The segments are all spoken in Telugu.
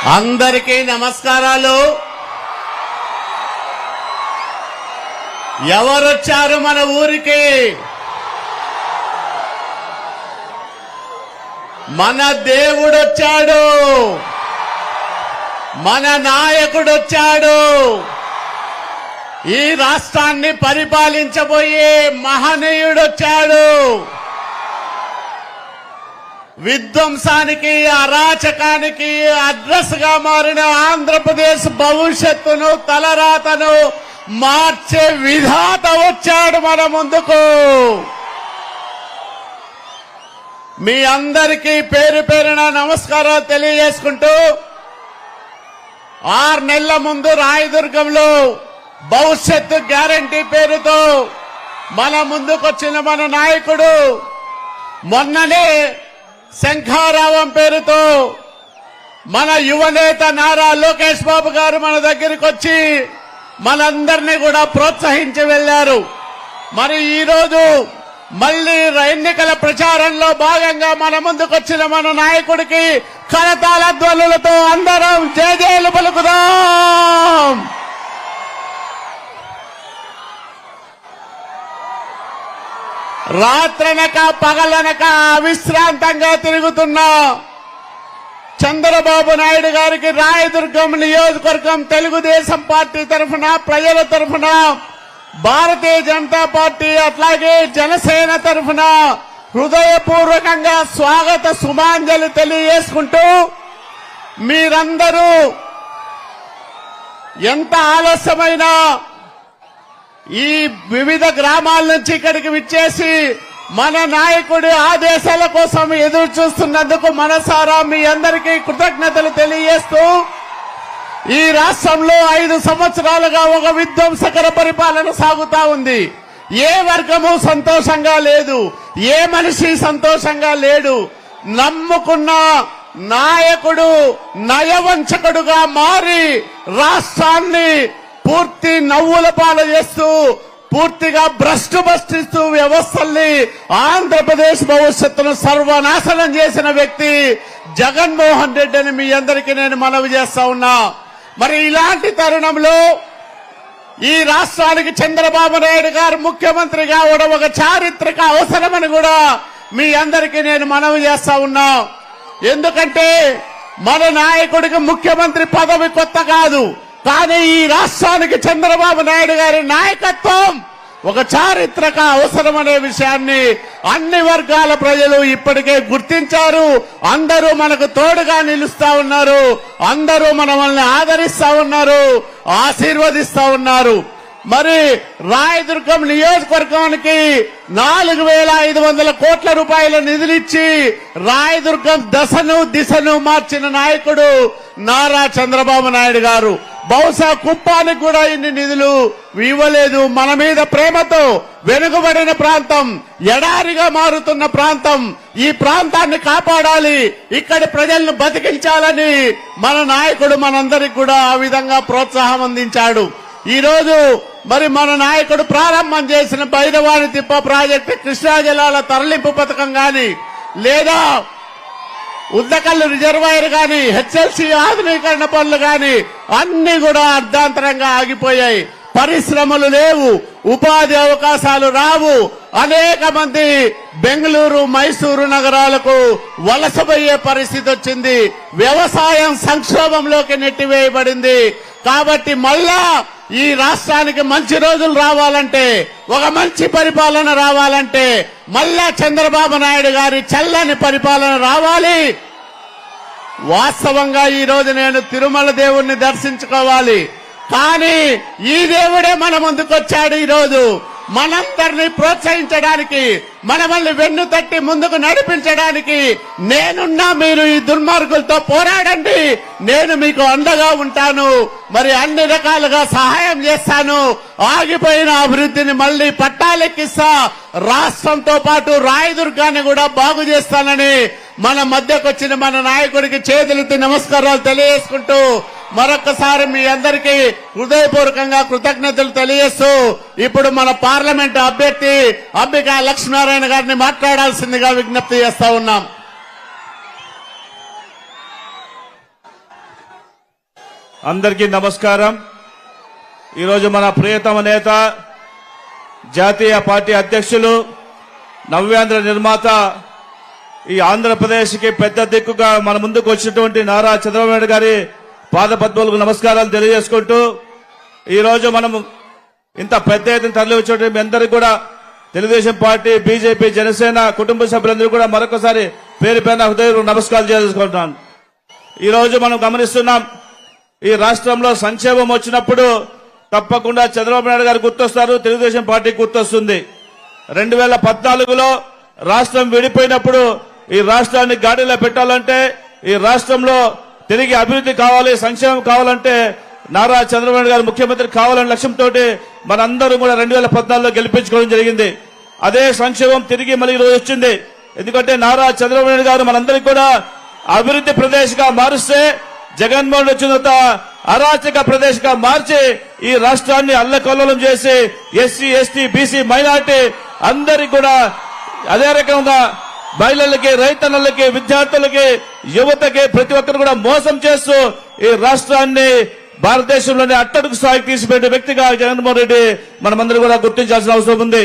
అందరికీ నమస్కారాలు. ఎవరొచ్చారు మన ఊరికి? మన దేవుడొచ్చాడు, మన నాయకుడొచ్చాడు. ఈ రాష్ట్రాన్ని పరిపాలించబోయే మహనీయుడొచ్చాడు. విధ్వంసానికి, అరాచకానికి అడ్రస్ గా మారిన ఆంధ్రప్రదేశ్ భవిష్యత్తును, తలరాతను మార్చే విధాత వచ్చాడు మన ముందుకు. మీ అందరికీ పేరు పేరున నమస్కారాలు తెలియజేసుకుంటూ, 6 నెలల ముందు రాయదుర్గంలో భవిష్యత్తు గ్యారంటీ పేరుతో మన ముందుకొచ్చిన మన నాయకుడు మొన్ననే శంఖారావం పేరుతో మన యువనేత నారా లోకేష్ బాబు గారు మన దగ్గరికి వచ్చి మనందరినీ కూడా ప్రోత్సహించి వెళ్లారు. మరి ఈరోజు మళ్లీ ఎన్నికల ప్రచారంలో భాగంగా మన ముందుకొచ్చిన మన నాయకుడికి కరతాళ ధ్వనులతో అందరం జయజయలు పలుకుదాం. రాత్రనక పగలనక అవిశ్రాంతంగా తిరుగుతున్న చంద్రబాబు నాయుడు గారికి రాయదుర్గం నియోజకవర్గం తెలుగుదేశం పార్టీ తరఫున, ప్రజల తరఫున, భారతీయ జనతా పార్టీ అట్లాగే జనసేన తరఫున హృదయపూర్వకంగా స్వాగత సుమాంజలి తెలియజేసుకుంటూ, మీరందరూ ఎంత ఆలస్యమైనా ఈ వివిధ గ్రామాల నుంచి ఇక్కడికి విచ్చేసి మన నాయకుడి ఆదేశాల కోసం ఎదురు చూస్తున్నందుకు మనసారా మీ అందరికీ కృతజ్ఞతలు తెలియజేస్తూ, ఈ రాష్ట్రంలో 5 సంవత్సరాలుగా ఒక విధ్వంసకర పరిపాలన సాగుతా ఉంది. ఏ వర్గము సంతోషంగా లేదు, ఏ మనిషి సంతోషంగా లేడు. నమ్ముకున్న నాయకుడు నయవంచకుడుగా మారి రాష్ట్రాన్ని పూర్తి నవ్వుల పాలు చేస్తూ, పూర్తిగా భ్రష్టుపట్టిస్తూ వ్యవస్థల్ని, ఆంధ్రప్రదేశ్ భవిష్యత్తును సర్వనాశనం చేసిన వ్యక్తి జగన్మోహన్ రెడ్డి అని మీ అందరికీ నేను మనవి చేస్తా ఉన్నా. మరి ఇలాంటి తరుణంలో ఈ రాష్ట్రానికి చంద్రబాబు నాయుడు గారు ముఖ్యమంత్రి కావడం ఒక చారిత్రక అవసరమని కూడా మీ అందరికీ నేను మనవి చేస్తా ఉన్నా. ఎందుకంటే మన నాయకుడికి ముఖ్యమంత్రి పదవి కొత్త కాదు, కానీ ఈ రాష్ట్రానికి చంద్రబాబు నాయుడు గారి నాయకత్వం ఒక చారిత్రక అవసరం అనే విషయాన్ని అన్ని వర్గాల ప్రజలు ఇప్పటికే గుర్తించారు. అందరూ మనకు తోడుగా నిలుస్తా ఉన్నారు, అందరూ మనల్ని ఆదరిస్తా ఉన్నారు, ఆశీర్వదిస్తా ఉన్నారు. మరి రాయదుర్గం నియోజకవర్గానికి 4,500 కోట్ల రూపాయల నిధులిచ్చి రాయదుర్గం దశను దిశను మార్చిన నాయకుడు నారా చంద్రబాబు నాయుడు గారు. బహుశా కుప్పానికి కూడా ఇన్ని నిధులు ఇవ్వలేదు. మన మీద ప్రేమతో వెనుకబడిన ప్రాంతం, ఎడారిగా మారుతున్న ప్రాంతం, ఈ ప్రాంతాన్ని కాపాడాలి, ఇక్కడి ప్రజలను బతికించాలని మన నాయకుడు మనందరికి కూడా ఆ విధంగా ప్రోత్సాహం అందించాడు. ఈ రోజు మరి మన నాయకుడు ప్రారంభం చేసిన బైరవాణి తిప్ప ప్రాజెక్టు, కృష్ణా జలాల తరలింపు పథకం గాని, లేదా ఉద్దకల్లు రిజర్వాయర్ గాని, హెచ్ఎల్సీ ఆధునీకరణ పనులు గాని అన్ని కూడా అర్ధాంతరంగా ఆగిపోయాయి. పరిశ్రమలు లేవు, ఉపాధి అవకాశాలు రావు. అనేక మంది బెంగళూరు, మైసూరు నగరాలకు వలసపోయే పరిస్థితి వచ్చింది. వ్యవసాయం సంక్షోభంలోకి నెట్టివేయబడింది. కాబట్టి మళ్ళా ఈ రాష్ట్రానికి మంచి రోజులు రావాలంటే, ఒక మంచి పరిపాలన రావాలంటే మళ్ళా చంద్రబాబు నాయుడు గారి చల్లని పరిపాలన రావాలి. వాస్తవంగా ఈ రోజు నేను తిరుమల దేవుణ్ణి దర్శించుకోవాలి, కానీ ఈ దేవుడే మన ముందుకొచ్చాడు. ఈ రోజు మనందరినీ ప్రోత్సహించడానికి, మనల్ని వెన్ను తట్టి ముందుకు నడిపించడానికి నేనున్నా. మీరు ఈ దుర్మార్గులతో పోరాడండి, నేను మీకు అండగా ఉంటాను, మరి అన్ని రకాలుగా సహాయం చేస్తాను. ఆగిపోయిన అభివృద్ధిని మళ్లీ పట్టాలెక్కిస్తా, రాష్ట్రంతో పాటు రాయదుర్గాన్ని కూడా బాగు చేస్తానని మన మధ్యకొచ్చిన మన నాయకుడికి చేతులెత్తి నమస్కారాలు తెలియజేసుకుంటూ మరొకసారి మీ అందరికీ హృదయపూర్వకంగా కృతజ్ఞతలు తెలియజేస్తూ, ఇప్పుడు మన పార్లమెంట్ అభ్యర్థి అంబికా లక్ష్మీనారాయణ గారిని మాట్లాడాల్సిందిగా విజ్ఞప్తి చేస్తా ఉన్నాం. అందరికీ నమస్కారం. ఈరోజు మన ప్రియతమ నేత జాతీయ పార్టీ అధ్యక్షులు నవ్యాంధ్ర నిర్మాత ఈ ఆంధ్రప్రదేశ్కి పెద్ద దిక్కుగా మన ముందుకు వచ్చినటువంటి నారా చంద్రబాబు నాయుడు గారి పాదపద్మలకు నమస్కారాలు తెలియజేసుకుంటూ ఈరోజు మనం ఇంత పెద్ద ఎత్తున తరలి వచ్చినటువంటి మీ అందరికీ కూడా తెలుగుదేశం పార్టీ, బీజేపీ, జనసేన కుటుంబ సభ్యులందరూ కూడా మరొకసారి పేరు పేరున హృదయ నమస్కారాలు చేసుకుంటున్నాను. ఈరోజు మనం గమనిస్తున్నాం, ఈ రాష్ట్రంలో సంక్షేమం వచ్చినప్పుడు తప్పకుండా చంద్రబాబు నాయుడు గారు గుర్తొస్తారు, తెలుగుదేశం పార్టీ గుర్తొస్తుంది. 2014లో రాష్ట్రం విడిపోయినప్పుడు ఈ రాష్ట్రాన్ని గాడిలో పెట్టాలంటే, ఈ రాష్ట్రంలో తిరిగి అభివృద్ధి కావాలి, సంక్షేమం కావాలంటే నారా చంద్రబాబు నాయుడు గారు ముఖ్యమంత్రి కావాలనే లక్ష్యంతో మనందరూ కూడా 2014లో గెలిపించుకోవడం జరిగింది. అదే సంక్షేమం తిరిగి మళ్ళీ ఈరోజు వచ్చింది. ఎందుకంటే నారా చంద్రబాబు నాయుడు గారు మనందరికీ కూడా అభివృద్ధి ప్రదేశ్ గా మారుస్తే, జగన్మోహన్ వచ్చిన తర్వాత అరాచక ప్రదేశ్ గా మార్చి ఈ రాష్ట్రాన్ని అల్లకల్లోలం చేసి ఎస్సీ, ఎస్టీ, బీసీ, మైనార్టీ అందరికి కూడా అదే రకంగా మహిళలకి, రైతన్నలకి, విద్యార్థులకి, యువతకి ప్రతి ఒక్కరు కూడా మోసం చేస్తూ ఈ రాష్ట్రాన్ని భారతదేశంలోని అట్టడుగు స్థాయికి తీసుకుపోయే వ్యక్తిగా జగన్మోహన్ రెడ్డి మనమందరూ కూడా గుర్తించాల్సిన అవసరం ఉంది.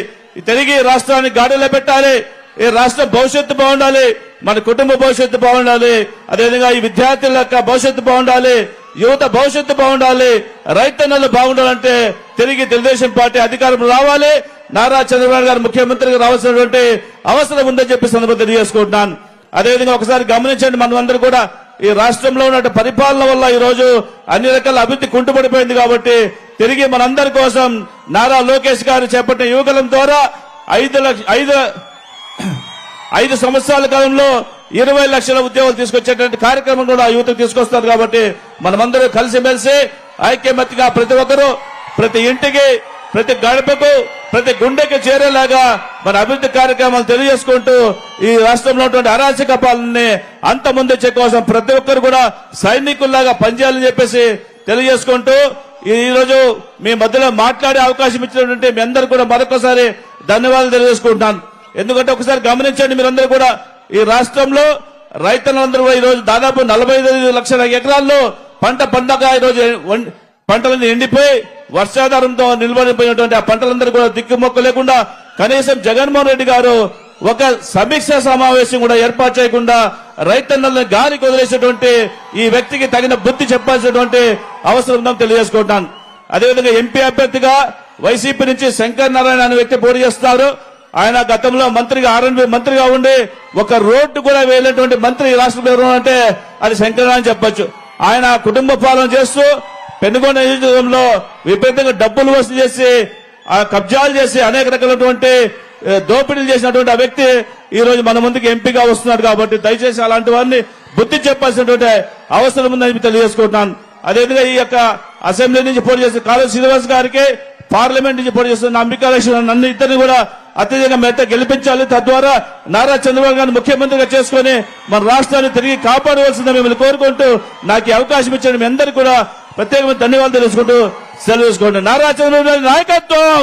తిరిగి రాష్ట్రాన్ని గాడిలో పెట్టాలి, ఈ రాష్ట్ర భవిష్యత్తు బాగుండాలి, మన కుటుంబ భవిష్యత్తు బాగుండాలి, అదేవిధంగా ఈ విద్యార్థుల యొక్క భవిష్యత్తు బాగుండాలి, యువత భవిష్యత్తు బాగుండాలి, రైతన్నలు బాగుండాలంటే తిరిగి తెలుగుదేశం పార్టీ అధికారం రావాలి, నారా చంద్రబాబు గారు ముఖ్యమంత్రిగా రావాల్సినటువంటి అవసరం ఉందని చెప్పి సందర్భంగా తెలియజేసుకుంటున్నాను. అదేవిధంగా ఒకసారి గమనించండి, మనమందరూ కూడా ఈ రాష్ట్రంలో ఉన్న పరిపాలన వల్ల ఈ రోజు అన్ని రకాల అభివృద్ధి కుంటుపడిపోయింది. కాబట్టి తిరిగి మనందరి కోసం నారా లోకేష్ గారు చేపట్టిన యువకులం ద్వారా 5 సంవత్సరాల కాలంలో 20 లక్షల ఉద్యోగాలు తీసుకొచ్చేటువంటి కార్యక్రమం కూడా యువతకు తీసుకొస్తారు. కాబట్టి మనమందరూ కలిసిమెలిసి ఐక్యమత్యంగా ప్రతి ఒక్కరూ ప్రతి ఇంటికి, ప్రతి గడపకు, ప్రతి గుండెకి చేరేలాగా మన అభివృద్ధి కార్యక్రమాలు తెలియజేసుకుంటూ ఈ రాష్ట్రంలో ఉన్నటువంటి అరాచక పాలనని అంతమొందించే కోసం ప్రతి ఒక్కరు కూడా సైనికుల్లాగా పనిచేయాలని చెప్పేసి తెలియజేసుకుంటూ ఈ రోజు మీ మధ్యలో మాట్లాడే అవకాశం ఇచ్చినటువంటి మీ అందరూ కూడా మరొకసారి ధన్యవాదాలు తెలియజేసుకుంటున్నాను. ఎందుకంటే ఒకసారి గమనించండి, మీరందరూ కూడా ఈ రాష్ట్రంలో రైతులందరూ కూడా ఈ రోజు దాదాపు 45 లక్షల ఎకరాల్లో పంట పండగ ఈ రోజు పంటలన్నీ ఎండిపోయి వర్షాధారంతో నిలబడిపోయినటువంటి ఆ పంటలందరూ కూడా దిక్కుమొక్క లేకుండా కనీసం జగన్మోహన్ రెడ్డి గారు ఒక సమీక్ష సమావేశం కూడా ఏర్పాటు చేయకుండా రైతన్నలను గాలికి వదిలేసినటువంటి ఈ వ్యక్తికి తగిన బుద్ధి చెప్పాల్సినటువంటి అవసరం ఉందని తెలియజేసుకుంటాను. అదేవిధంగా ఎంపీ అభ్యర్థిగా వైసీపీ నుంచి శంకర్ నారాయణ అనే వ్యక్తి పోటీ చేస్తున్నారు. ఆయన గతంలో మంత్రిగా R&B మంత్రిగా ఉండి ఒక రోడ్డు కూడా వేయలేటువంటి మంత్రి ఈ రాష్ట్రంలో ఎవరు అంటే అది శంకర్ నారాయణ చెప్పొచ్చు. ఆయన కుటుంబ పాలన చేస్తూ పెనుగొండ నియోజకవర్గంలో విపరీతంగా డబ్బులు వసూలు చేసి కబ్జాలు చేసి అనేక రకాలైనటువంటి దోపిడీలు చేసినటువంటి ఆ వ్యక్తి ఈ రోజు మన ముందుకు ఎంపీగా వస్తున్నాడు. కాబట్టి దయచేసి అలాంటి వారిని బుద్ధి చెప్పాల్సినటువంటి అవసరం ఉందని తెలియజేసుకుంటున్నాను. అదేవిధంగా ఈ యొక్క అసెంబ్లీ నుంచి పోటీ చేసిన కాళీ శ్రీనివాస్ గారికి, పార్లమెంట్ నుంచి పోటీ చేస్తున్న అంబికా లక్ష్మణ్ నన్ను ఇద్దరిని కూడా అత్యధికంగా మెత్త గెలిపించాలి. తద్వారా నారా చంద్రబాబు గారిని ముఖ్యమంత్రిగా చేసుకుని మన రాష్ట్రాన్ని తిరిగి కాపాడవలసిందని మిమ్మల్ని కోరుకుంటూ నాకు ఈ అవకాశం ఇచ్చిన మీ అందరికీ కూడా ప్రత్యేకమైన ధన్యవాదాలు తెలుసుకుంటూ సెలవు తీసుకోండి. నారా చంద్రబాబు నాయుడు నాయకత్వం,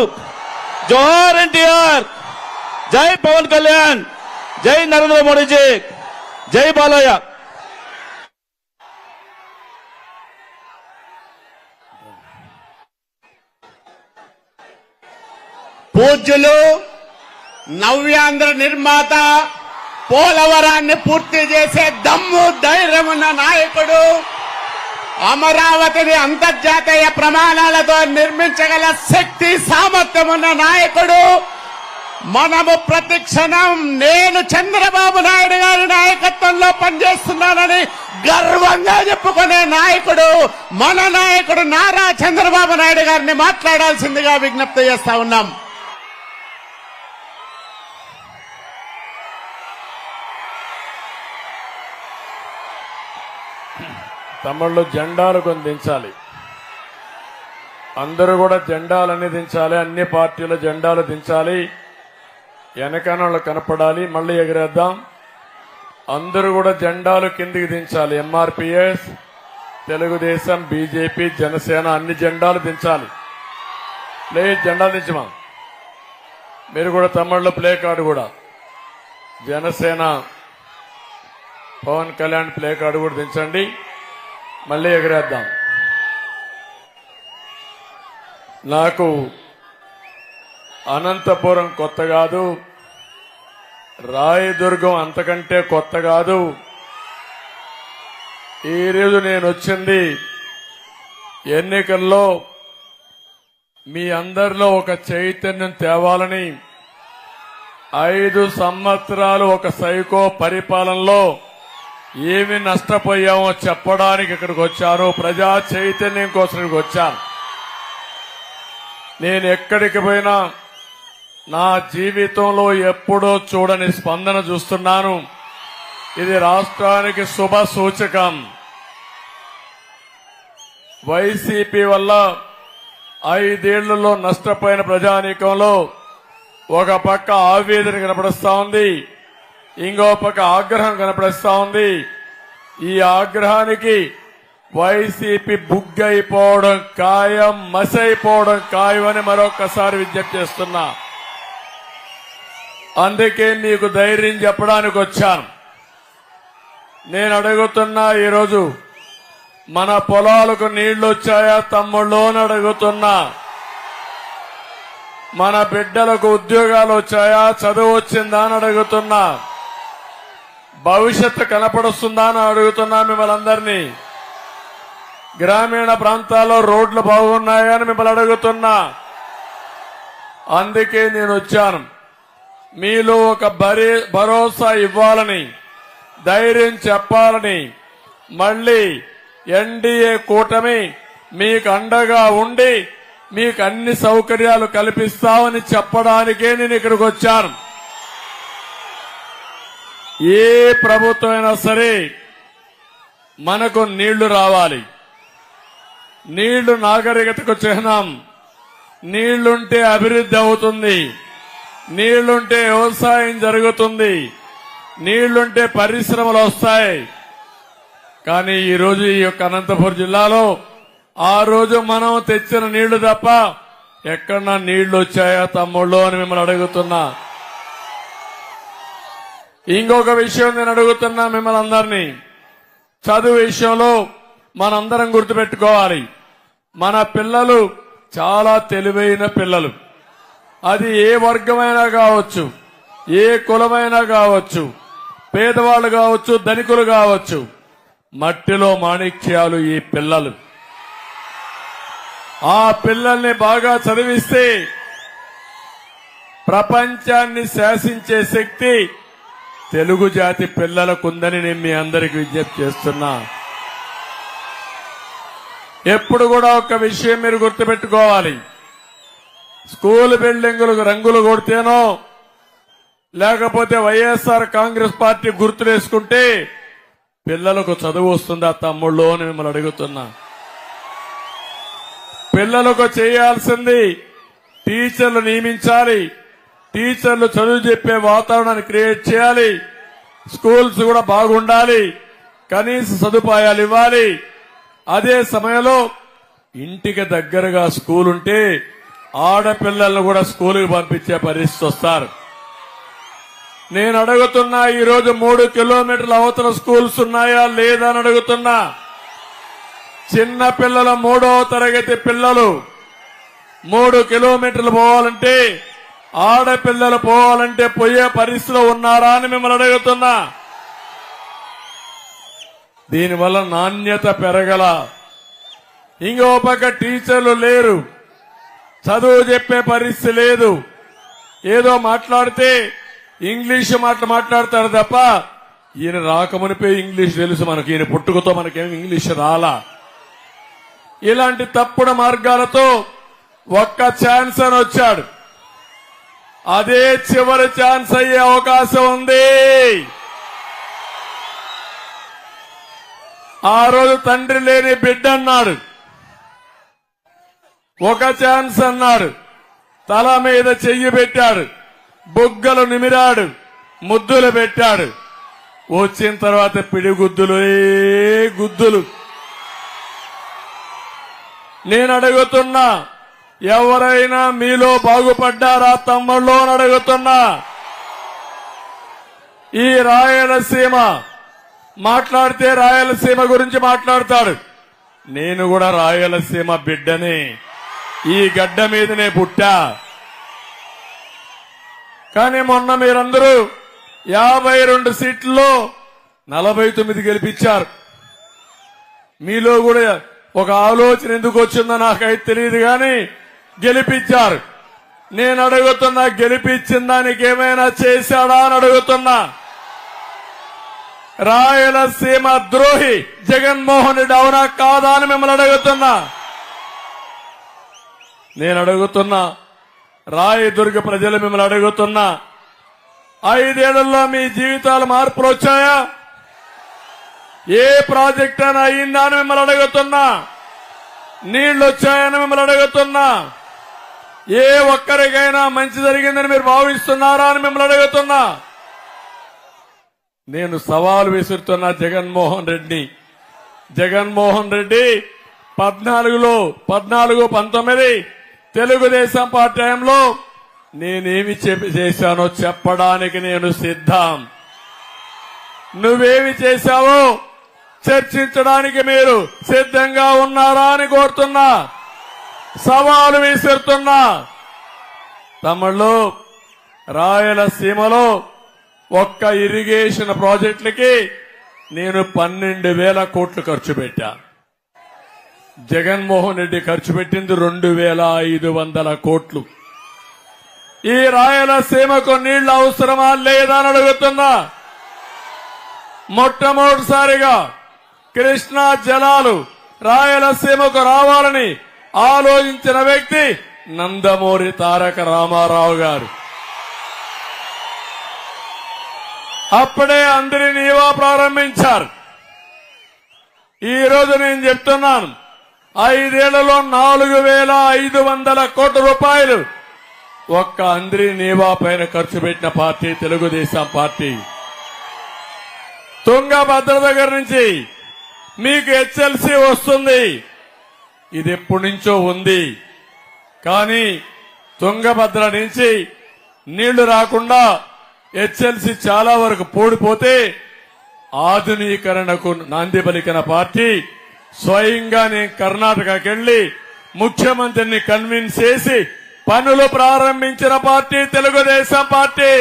జోహార్ ఎన్టీఆర్, జై పవన్ కళ్యాణ్, జై నరేంద్ర మోడీజీ, జై బాలయ్య. పూజ్యులు నవ్యాంధ్ర నిర్మాత, పోలవరాన్ని పూర్తి చేసే దమ్ము ధైర్యం ఉన్న నాయకుడు, అమరావతిని అంతర్జాతీయ ప్రమాణాలతో నిర్మించగల శక్తి సామర్థ్యం ఉన్న నాయకుడు, మనము ప్రతి క్షణం నేను చంద్రబాబు నాయుడు గారి నాయకత్వంలో పనిచేస్తున్నానని గర్వంగా చెప్పుకునే నాయకుడు మన నాయకుడు నారా చంద్రబాబు నాయుడు గారిని మాట్లాడాల్సిందిగా విజ్ఞప్తి చేస్తా ఉన్నాం. తమిళ్లో జెండాలు కొన్ని దించాలి, అందరూ కూడా జెండాలన్నీ దించాలి, అన్ని పార్టీల జెండాలు దించాలి, వెనకనోళ్ళు కనపడాలి, మళ్ళీ ఎగిరేద్దాం. అందరూ కూడా జెండాలు కిందికి దించాలి. ఎంఆర్పీఎస్, తెలుగుదేశం, బీజేపీ, జనసేన అన్ని జెండాలు దించాలి. ప్లీజ్ జెండాలు దించమా. మీరు కూడా తమిళ్లో ప్లే కార్డు కూడా జనసేన పవన్ కళ్యాణ్ ప్లే కార్డు కూడా దించండి, మళ్ళీ ఎగిరేద్దాం. నాకు అనంతపురం కొత్త కాదు, రాయదుర్గం అంతకంటే కొత్త కాదు. ఈరోజు నేను వచ్చింది ఎన్నికల్లో మీ అందరిలో ఒక చైతన్యం తేవాలని. 5 సంవత్సరాలు ఒక సైకో పరిపాలనలో ఏమి నష్టపోయామో చెప్పడానికి ఇక్కడికి వచ్చాను. ప్రజా చైతన్యం కోసం ఇక్కడికి వచ్చాను. నేను ఎక్కడికి పోయినా నా జీవితంలో ఎప్పుడూ చూడని స్పందన చూస్తున్నాను. ఇది రాష్ట్రానికి శుభ సూచకం. వైసీపీ వల్ల 5 ఏళ్లలో నష్టపోయిన ప్రజానీకంలో ఒక పక్క ఆవేదన కనపడుస్తా ఉంది, ఇంకో పక్క ఆగ్రహం కనపడుస్తా ఉంది. ఈ ఆగ్రహానికి వైసీపీ బుగ్గైపోవడం ఖాయం, మసైపోవడం ఖాయం అని మరొకసారి విజ్ఞప్తి చేస్తున్నా. అందుకే మీకు ధైర్యం చెప్పడానికి వచ్చాను. నేను అడుగుతున్నా, ఈరోజు మన పొలాలకు నీళ్లు వచ్చాయా తమ్ముళ్ళు అని అడుగుతున్నా. మన బిడ్డలకు ఉద్యోగాలు వచ్చాయా, చదువు వచ్చిందా అని అడుగుతున్నా. భవిష్యత్తు కనపడుస్తుందా అని అడుగుతున్నా మిమ్మల్ని అందరినీ. గ్రామీణ ప్రాంతాల్లో రోడ్లు బాగున్నాయా అని మిమ్మల్ని అడుగుతున్నా. అందుకే నేను వచ్చాను. మీలో ఒక భరోసా ఇవ్వాలని, ధైర్యం చెప్పాలని, మళ్లీ ఎన్డీఏ కూటమి మీకు అండగా ఉండి మీకు అన్ని సౌకర్యాలు కల్పిస్తామని చెప్పడానికే నేను ఇక్కడికి వచ్చాను. ఏ ప్రభుత్వం అయినా సరే మనకు నీళ్లు రావాలి. నీళ్లు నాగరికతకు చిహ్నం. నీళ్లుంటే అభివృద్ధి అవుతుంది, నీళ్లుంటే వ్యవసాయం జరుగుతుంది, నీళ్లుంటే పరిశ్రమలు వస్తాయి. కానీ ఈ రోజు ఈ యొక్క అనంతపురం జిల్లాలో ఆ రోజు మనం తెచ్చిన నీళ్లు తప్ప ఎక్కడన్నా నీళ్లు వచ్చాయా తమ్ముళ్ళు అని మిమ్మల్ని అడుగుతున్నా. ఇంకొక విషయం నేను అడుగుతున్నా మిమ్మల్ని అందరినీ. చదువు విషయంలో మనందరం గుర్తుపెట్టుకోవాలి. మన పిల్లలు చాలా తెలివైన పిల్లలు. అది ఏ వర్గమైనా కావచ్చు, ఏ కులమైనా కావచ్చు, పేదవాళ్లు కావచ్చు, ధనికులు కావచ్చు. మట్టిలో మాణిక్యాలు ఈ పిల్లలు. ఆ పిల్లల్ని బాగా చదివిస్తే ప్రపంచాన్ని శాసించే శక్తి తెలుగు జాతి పిల్లలకుందని నేను మీ అందరికి విజ్ఞప్తి చేస్తున్నా. ఎప్పుడు కూడా ఒక విషయం మీరు గుర్తుపెట్టుకోవాలి. స్కూల్ బిల్డింగులకు రంగులు కొడితేనో లేకపోతే వైఎస్ఆర్ కాంగ్రెస్ పార్టీ గుర్తులేసుకుంటే పిల్లలకు చదువు వస్తుందా తమ్ముళ్ళు అని మిమ్మల్ని అడుగుతున్నా. పిల్లలకు చేయాల్సింది టీచర్లు నియమించాలి, టీచర్లు చదువు చెప్పే వాతావరణాన్ని క్రియేట్ చేయాలి, స్కూల్స్ కూడా బాగుండాలి, కనీస సదుపాయాలు ఇవ్వాలి. అదే సమయంలో ఇంటికి దగ్గరగా స్కూల్ ఉంటే ఆడపిల్లలను కూడా స్కూలుకి పంపించే పరిస్థితి వస్తారు. నేను అడుగుతున్నా, ఈరోజు 3 కిలోమీటర్ల అవతల స్కూల్స్ ఉన్నాయా లేదా అని అడుగుతున్నా. చిన్న పిల్లలు 3వ తరగతి పిల్లలు 3 కిలోమీటర్లు పోవాలంటే, ఆడపిల్లలు పోవాలంటే పోయే పరిస్థితిలో ఉన్నారా అని మిమ్మల్ని అడుగుతున్నా. దీనివల్ల నాణ్యత పెరగల. ఇంకో పక్క టీచర్లు లేరు, చదువు చెప్పే పరిస్థితి లేదు. ఏదో మాట్లాడితే ఇంగ్లీష్ మాట్లాడతారు తప్ప ఈయన రాకమునిపే ఇంగ్లీష్ తెలుసు మనకి, ఈయన పుట్టుకతో మనకేం ఇంగ్లీష్ రాలా. ఇలాంటి తప్పుడు మార్గాలతో ఒక్క ఛాన్స్ అని వచ్చాడు. అదే చివరి ఛాన్స్ అయ్యే అవకాశం ఉంది. ఆ రోజు తండ్రి లేని బిడ్డ అన్నాడు, ఒక ఛాన్స్ అన్నాడు, తల మీద చెయ్యి పెట్టాడు, బుగ్గలు నిమిరాడు, ముద్దులు పెట్టాడు. వచ్చిన తర్వాత పిడిగుద్దులు గుద్దులు. నేను అడుగుతున్నా, ఎవరైనా మీలో బాగుపడ్డారా తమ్ముళ్ళు అని అడుగుతున్నా. ఈ రాయలసీమ మాట్లాడితే రాయలసీమ గురించి మాట్లాడతాడు. నేను కూడా రాయలసీమ బిడ్డని. ఈ గడ్డ మీదనే పుట్టా. కానీ మొన్న మీరందరూ 52 సీట్లలో 49 గెలిపించారు. మీలో కూడా ఒక ఆలోచన ఎందుకు వచ్చిందో నాకైతే తెలియదు కానీ గెలిపించారు. నేను అడుగుతున్నా, గెలిపించిన దానికి ఏమైనా చేశాడా అని అడుగుతున్నా. రాయలసీమ ద్రోహి జగన్మోహన్ రెడ్డి అవునా కాదా అని మిమ్మల్ని అడుగుతున్నా. నేను అడుగుతున్నా, రాయదుర్గ ప్రజలు మిమ్మల్ని అడుగుతున్నా, 5 ఏళ్లలో మీ జీవితాలు మార్పులు వచ్చాయా? ఏ ప్రాజెక్ట్ అయినా అయిందా అని మిమ్మల్ని అడుగుతున్నా. నీళ్లు వచ్చాయని మిమ్మల్ని అడుగుతున్నా. ఏ ఒక్కరికైనా మంచి జరిగిందని మీరు భావిస్తున్నారా అని మిమ్మల్ని అడుగుతున్నా. నేను సవాలు విసురుతున్నా జగన్మోహన్ రెడ్డి. జగన్మోహన్ రెడ్డి 14-19 తెలుగుదేశం పార్టీ టైంలో నేనేమి చేశానో చెప్పడానికి నేను సిద్ధం. నువ్వేమి చేశావో చర్చించడానికి మీరు సిద్ధంగా ఉన్నారా అని కోరుతున్నా, సవాలు విసురుతున్నా. తమిళలో రాయలసీమలో ఒక్క ఇరిగేషన్ ప్రాజెక్టులకి నేను 12,000 కోట్లు ఖర్చు పెట్టా. జగన్మోహన్ రెడ్డి ఖర్చు పెట్టింది 2,500 కోట్లు. ఈ రాయలసీమకు నీళ్లు అవసరమా లేదా అని అడుగుతున్నా. మొట్టమొదటిసారిగా కృష్ణా జలాలు రాయలసీమకు రావాలని ఆలోచించిన వ్యక్తి నందమూరి తారక రామారావు గారు. అప్పుడే అందరి నీవా ప్రారంభించారు. ఈ రోజు నేను చెప్తున్నాను, 5 ఏళ్లలో 4,500 కోట్ల రూపాయలు ఒక్క అందరి నీవా పైన ఖర్చు పెట్టిన పార్టీ తెలుగుదేశం పార్టీ. తుంగభద్ర దగ్గర నుంచి మీకు హెచ్ఎల్సీ వస్తుంది. ఇది ఎప్పటి నుంచో ఉంది. కానీ తుంగభద్ర నుంచి నీళ్లు రాకుండా హెచ్ఎల్సీ చాలా వరకు పూడిపోతే ఆధునీకరణకు నాంది పలికిన పార్టీ. స్వయంగా నేను కర్ణాటకకి వెళ్లి ముఖ్యమంత్రిని కన్విన్స్ చేసి పనులు ప్రారంభించిన పార్టీ తెలుగుదేశం పార్టీ.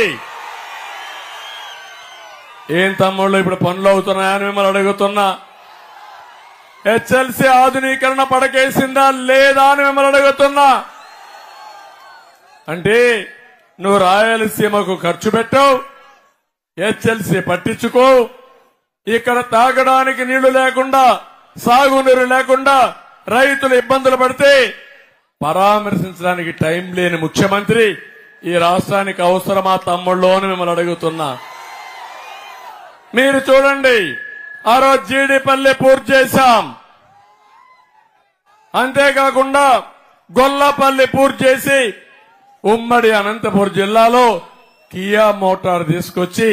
ఏం తమ్ముళ్ళు ఇప్పుడు పనులు అవుతున్నాయని మిమ్మల్ని అడుగుతున్నా. హెచ్ఎల్సీ ఆధునీకరణ పడకేసిందా లేదా అని మిమ్మల్ని అడుగుతున్నా. అంటే నువ్వు రాయలసీమకు ఖర్చు పెట్టావు, హెచ్ఎల్సీ పట్టించుకో. ఇక్కడ తాగడానికి నీళ్లు లేకుండా, సాగునీరు లేకుండా రైతులు ఇబ్బందులు పడితే పరామర్శించడానికి టైం లేని ముఖ్యమంత్రి ఈ రాష్ట్రానికి అవసరమా తమ్ముళ్ళు అని మిమ్మల్ని అడుగుతున్నా. మీరు చూడండి, ఆ రోజు జీడిపల్లి పూర్తి చేశాం. అంతేకాకుండా గొల్లపల్లి పూర్తి చేసి ఉమ్మడి అనంతపురం జిల్లాలో కియా మోటార్ తీసుకొచ్చి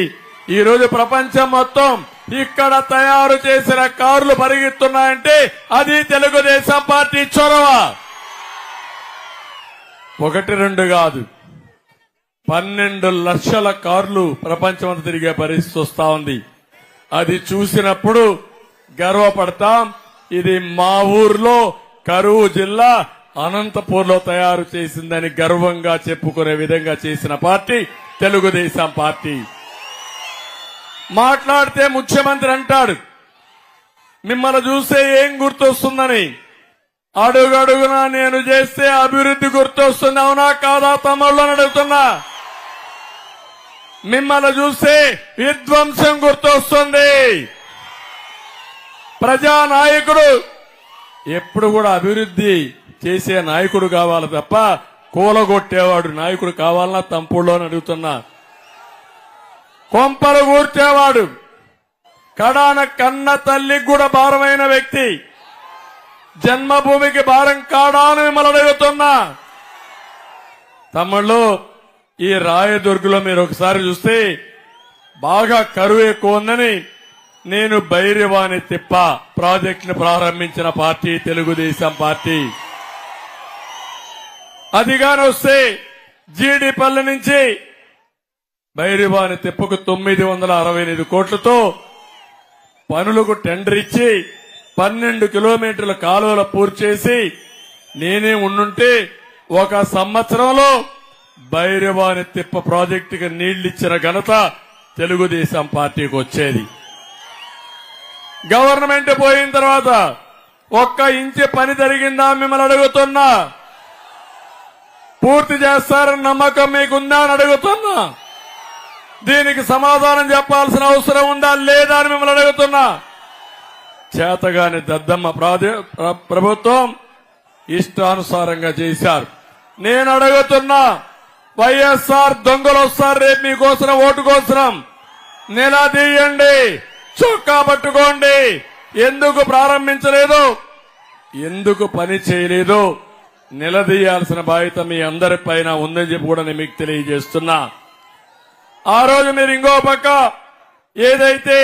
ఈ రోజు ప్రపంచం మొత్తం ఇక్కడ తయారు చేసిన కార్లు పరిగెత్తున్నాయంటే అది తెలుగుదేశం పార్టీ చొరవ. 1-2 కాదు, 12 లక్షల కార్లు ప్రపంచమంతా తిరిగే పరిస్థితి వస్తా ఉంది. అది చూసినప్పుడు గర్వపడతాం. ఇది మా ఊర్లో కరూరు జిల్లా అనంతపూర్లో తయారు చేసిందని గర్వంగా చెప్పుకునే విధంగా చేసిన పార్టీ తెలుగుదేశం పార్టీ. మాట్లాడితే ముఖ్యమంత్రి అంటాడు, మిమ్మల్ని చూస్తే ఏం గుర్తొస్తుందని. అడుగడుగునా నేను చేస్తే అభివృద్ధి గుర్తొస్తుంది, అవునా కాదా తమ్ముళ్ళు అని అడుగుతున్నా. మిమ్మల్ని చూస్తే విధ్వంసం గుర్తొస్తుంది. ప్రజానాయకుడు ఎప్పుడు కూడా అభివృద్ధి చేసే నాయకుడు కావాలి తప్ప కూలగొట్టేవాడు నాయకుడు కావాలన్నా తంపుళ్ళు అని అడుగుతున్నా. కొంపలు కూర్చేవాడు, కడాన కన్న తల్లికి కూడా భారమైన వ్యక్తి జన్మభూమికి భారం కాడా అని మిమ్మల్ని అడుగుతున్నా. తమ్ముళ్ళు, ఈ రాయదుర్గలో మీరు ఒకసారి చూస్తే బాగా కరువు ఎక్కువ ఉందని నేను భైరవాణి తిప్ప ప్రాజెక్టును ప్రారంభించిన పార్టీ తెలుగుదేశం పార్టీ. అదిగాని వస్తే జీడిపల్లి నుంచి భైరవాణి తిప్పకు 968 కోట్లతో పనులకు టెండర్ ఇచ్చి 12 కిలోమీటర్ల కాలువల పూర్తి చేసి నేనే ఉండుంటే ఒక సంవత్సరంలో భైరవాని తిప్ప ప్రాజెక్టుకి నీళ్లిచ్చిన ఘనత తెలుగుదేశం పార్టీకి వచ్చేది. గవర్నమెంట్ పోయిన తర్వాత ఒక్క ఇంచు పని జరిగిందా మిమ్మల్ని అడుగుతున్నా. పూర్తి చేస్తారని నమ్మకం మీకుందా అని అడుగుతున్నా. దీనికి సమాధానం చెప్పాల్సిన అవసరం ఉందా లేదా అని మిమ్మల్ని అడుగుతున్నా. చేతగాని దద్దమ్మ ప్రభుత్వం ఇష్టానుసారంగా చేశారు. నేను అడుగుతున్నా, వైఎస్ఆర్ దొంగలు వస్తారు రేపు మీకోసం ఓటు కోసం, నిలదీయండి, చొక్కా పట్టుకోండి. ఎందుకు ప్రారంభించలేదు, ఎందుకు పని చేయలేదు, నిలదీయాల్సిన బాధ్యత మీ అందరిపైన ఉందని చెప్పి కూడా నేను మీకు తెలియజేస్తున్నా. ఆ రోజు మీరు ఇంకో పక్క ఏదైతే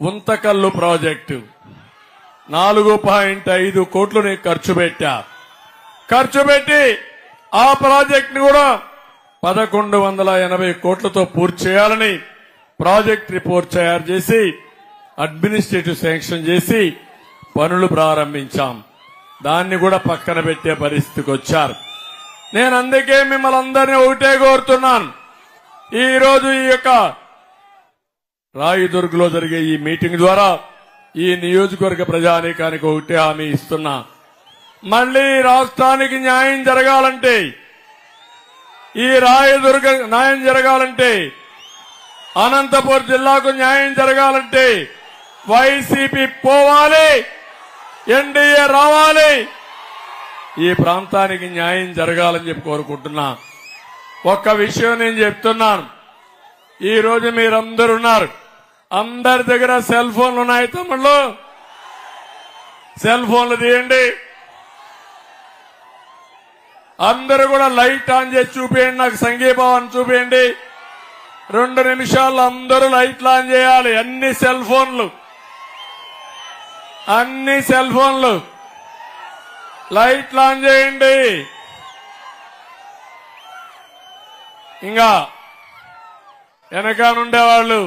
ఉంతకల్లు ప్రాజెక్టు 4.5 కోట్లు నేను ఖర్చు పెట్టి ఆ ప్రాజెక్ట్ ని కూడా 1180 కోట్లతో పూర్తి చేయాలని ప్రాజెక్ట్ రిపోర్ట్ తయారు చేసి అడ్మినిస్ట్రేటివ్ శాంక్షన్ చేసి పనులు ప్రారంభించాం. దాన్ని కూడా పక్కన పెట్టే పరిస్థితికి వచ్చారు. నేను అందుకే మిమ్మల్ని అందరినీ ఒకటే కోరుతున్నాను. ఈ రోజు ఈ యొక్క రాయదుర్గ్లో జరిగే ఈ మీటింగ్ ద్వారా ఈ నియోజకవర్గ ప్రజానీకానికి ఒకటే హామీ ఇస్తున్నా. మళ్లీ రాష్ట్రానికి న్యాయం జరగాలంటే, ఈ రాయదుర్గ న్యాయం జరగాలంటే, అనంతపురం జిల్లాకు న్యాయం జరగాలంటే వైసీపీ పోవాలి, ఎన్డీఏ రావాలి, ఈ ప్రాంతానికి న్యాయం జరగాలని చెప్పి కోరుకుంటున్నా. ఒక్క విషయం నేను చెప్తున్నాను. ఈ రోజు మీరందరున్నారు, అందరి దగ్గర సెల్ ఫోన్లు ఉన్నాయి. తమ్ముళ్ళు సెల్ ఫోన్లు తీయండి. అందరూ కూడా లైట్ ఆన్ చేసి చూపించండి, నాకు సంఘీభావాన్ని చూపించండి. 2 నిమిషాల్లో అందరూ లైట్లు ఆన్ చేయాలి. అన్ని సెల్ ఫోన్లు లైట్లు ఆన్ చేయండి. ఇంకా వెనకానుండేవాళ్ళు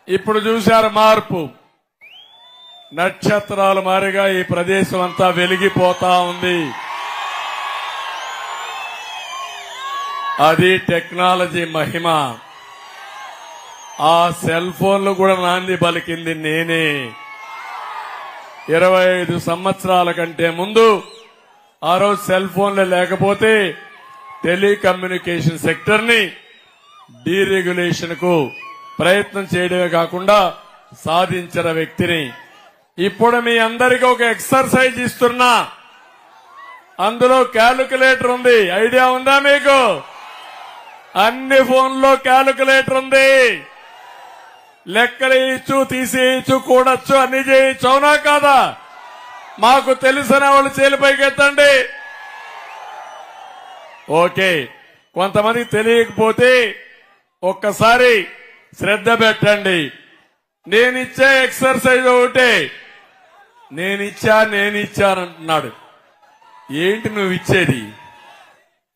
ఇప్పుడు చూశారు మార్పు. నక్షత్రాల మారిగా ఈ ప్రదేశం అంతా వెలిగిపోతా ఉంది. అది టెక్నాలజీ మహిమ. ఆ సెల్ ఫోన్లు కూడా నాంది పలికింది నేనే. 25 సంవత్సరాల కంటే ముందు ఆ రోజు సెల్ ఫోన్లు లేకపోతే టెలికమ్యూనికేషన్ సెక్టర్ ని డీరెగ్యులేషన్ కు ప్రయత్నం చేయడమే కాకుండా సాధించిన వ్యక్తిని. ఇప్పుడు మీ అందరికీ ఒక ఎక్సర్సైజ్ ఇస్తున్నా. అందులో క్యాలిక్యులేటర్ ఉంది. ఐడియా ఉందా మీకు? అన్ని ఫోన్లో క్యాలిక్యులేటర్ ఉంది. లెక్కలు ఇచ్చు, తీసేయచ్చు, కూడచ్చు, అన్ని చేయొచ్చు. అవునా కాదా? మాకు తెలిసిన వాళ్ళు చేలిపైకి ఎత్తండి. ఓకే, కొంతమంది తెలియకపోతే ఒక్కసారి శ్రద్ధ పెట్టండి. నేనిచ్చే ఎక్సర్సైజ్ ఒకటే. నేనిచ్చానంటున్నాడు. ఏంటి నువ్వు ఇచ్చేది?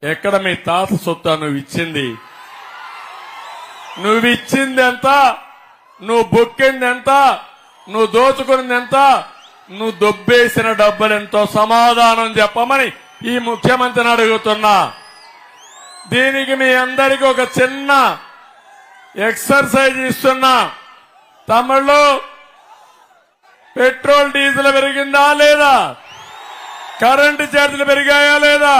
ఎక్కడ మీ తాత సొత్తా నువ్వు ఇచ్చింది? నువ్వు ఇచ్చింది ఎంత? నువ్వు బొక్కింది ఎంత? నువ్వు దోచుకున్నది ఎంత? నువ్వు దొబ్బేసిన డబ్బులెంతో సమాధానం చెప్పమని ఈ ముఖ్యమంత్రిని అడుగుతున్నా. దీనికి మీ అందరికీ ఒక చిన్న ఎక్సర్సైజ్ ఇస్తున్నా. తమిళ్లో పెట్రోల్ డీజిల్ పెరిగిందా లేదా? కరెంటు ఛార్జీలు పెరిగాయా లేదా?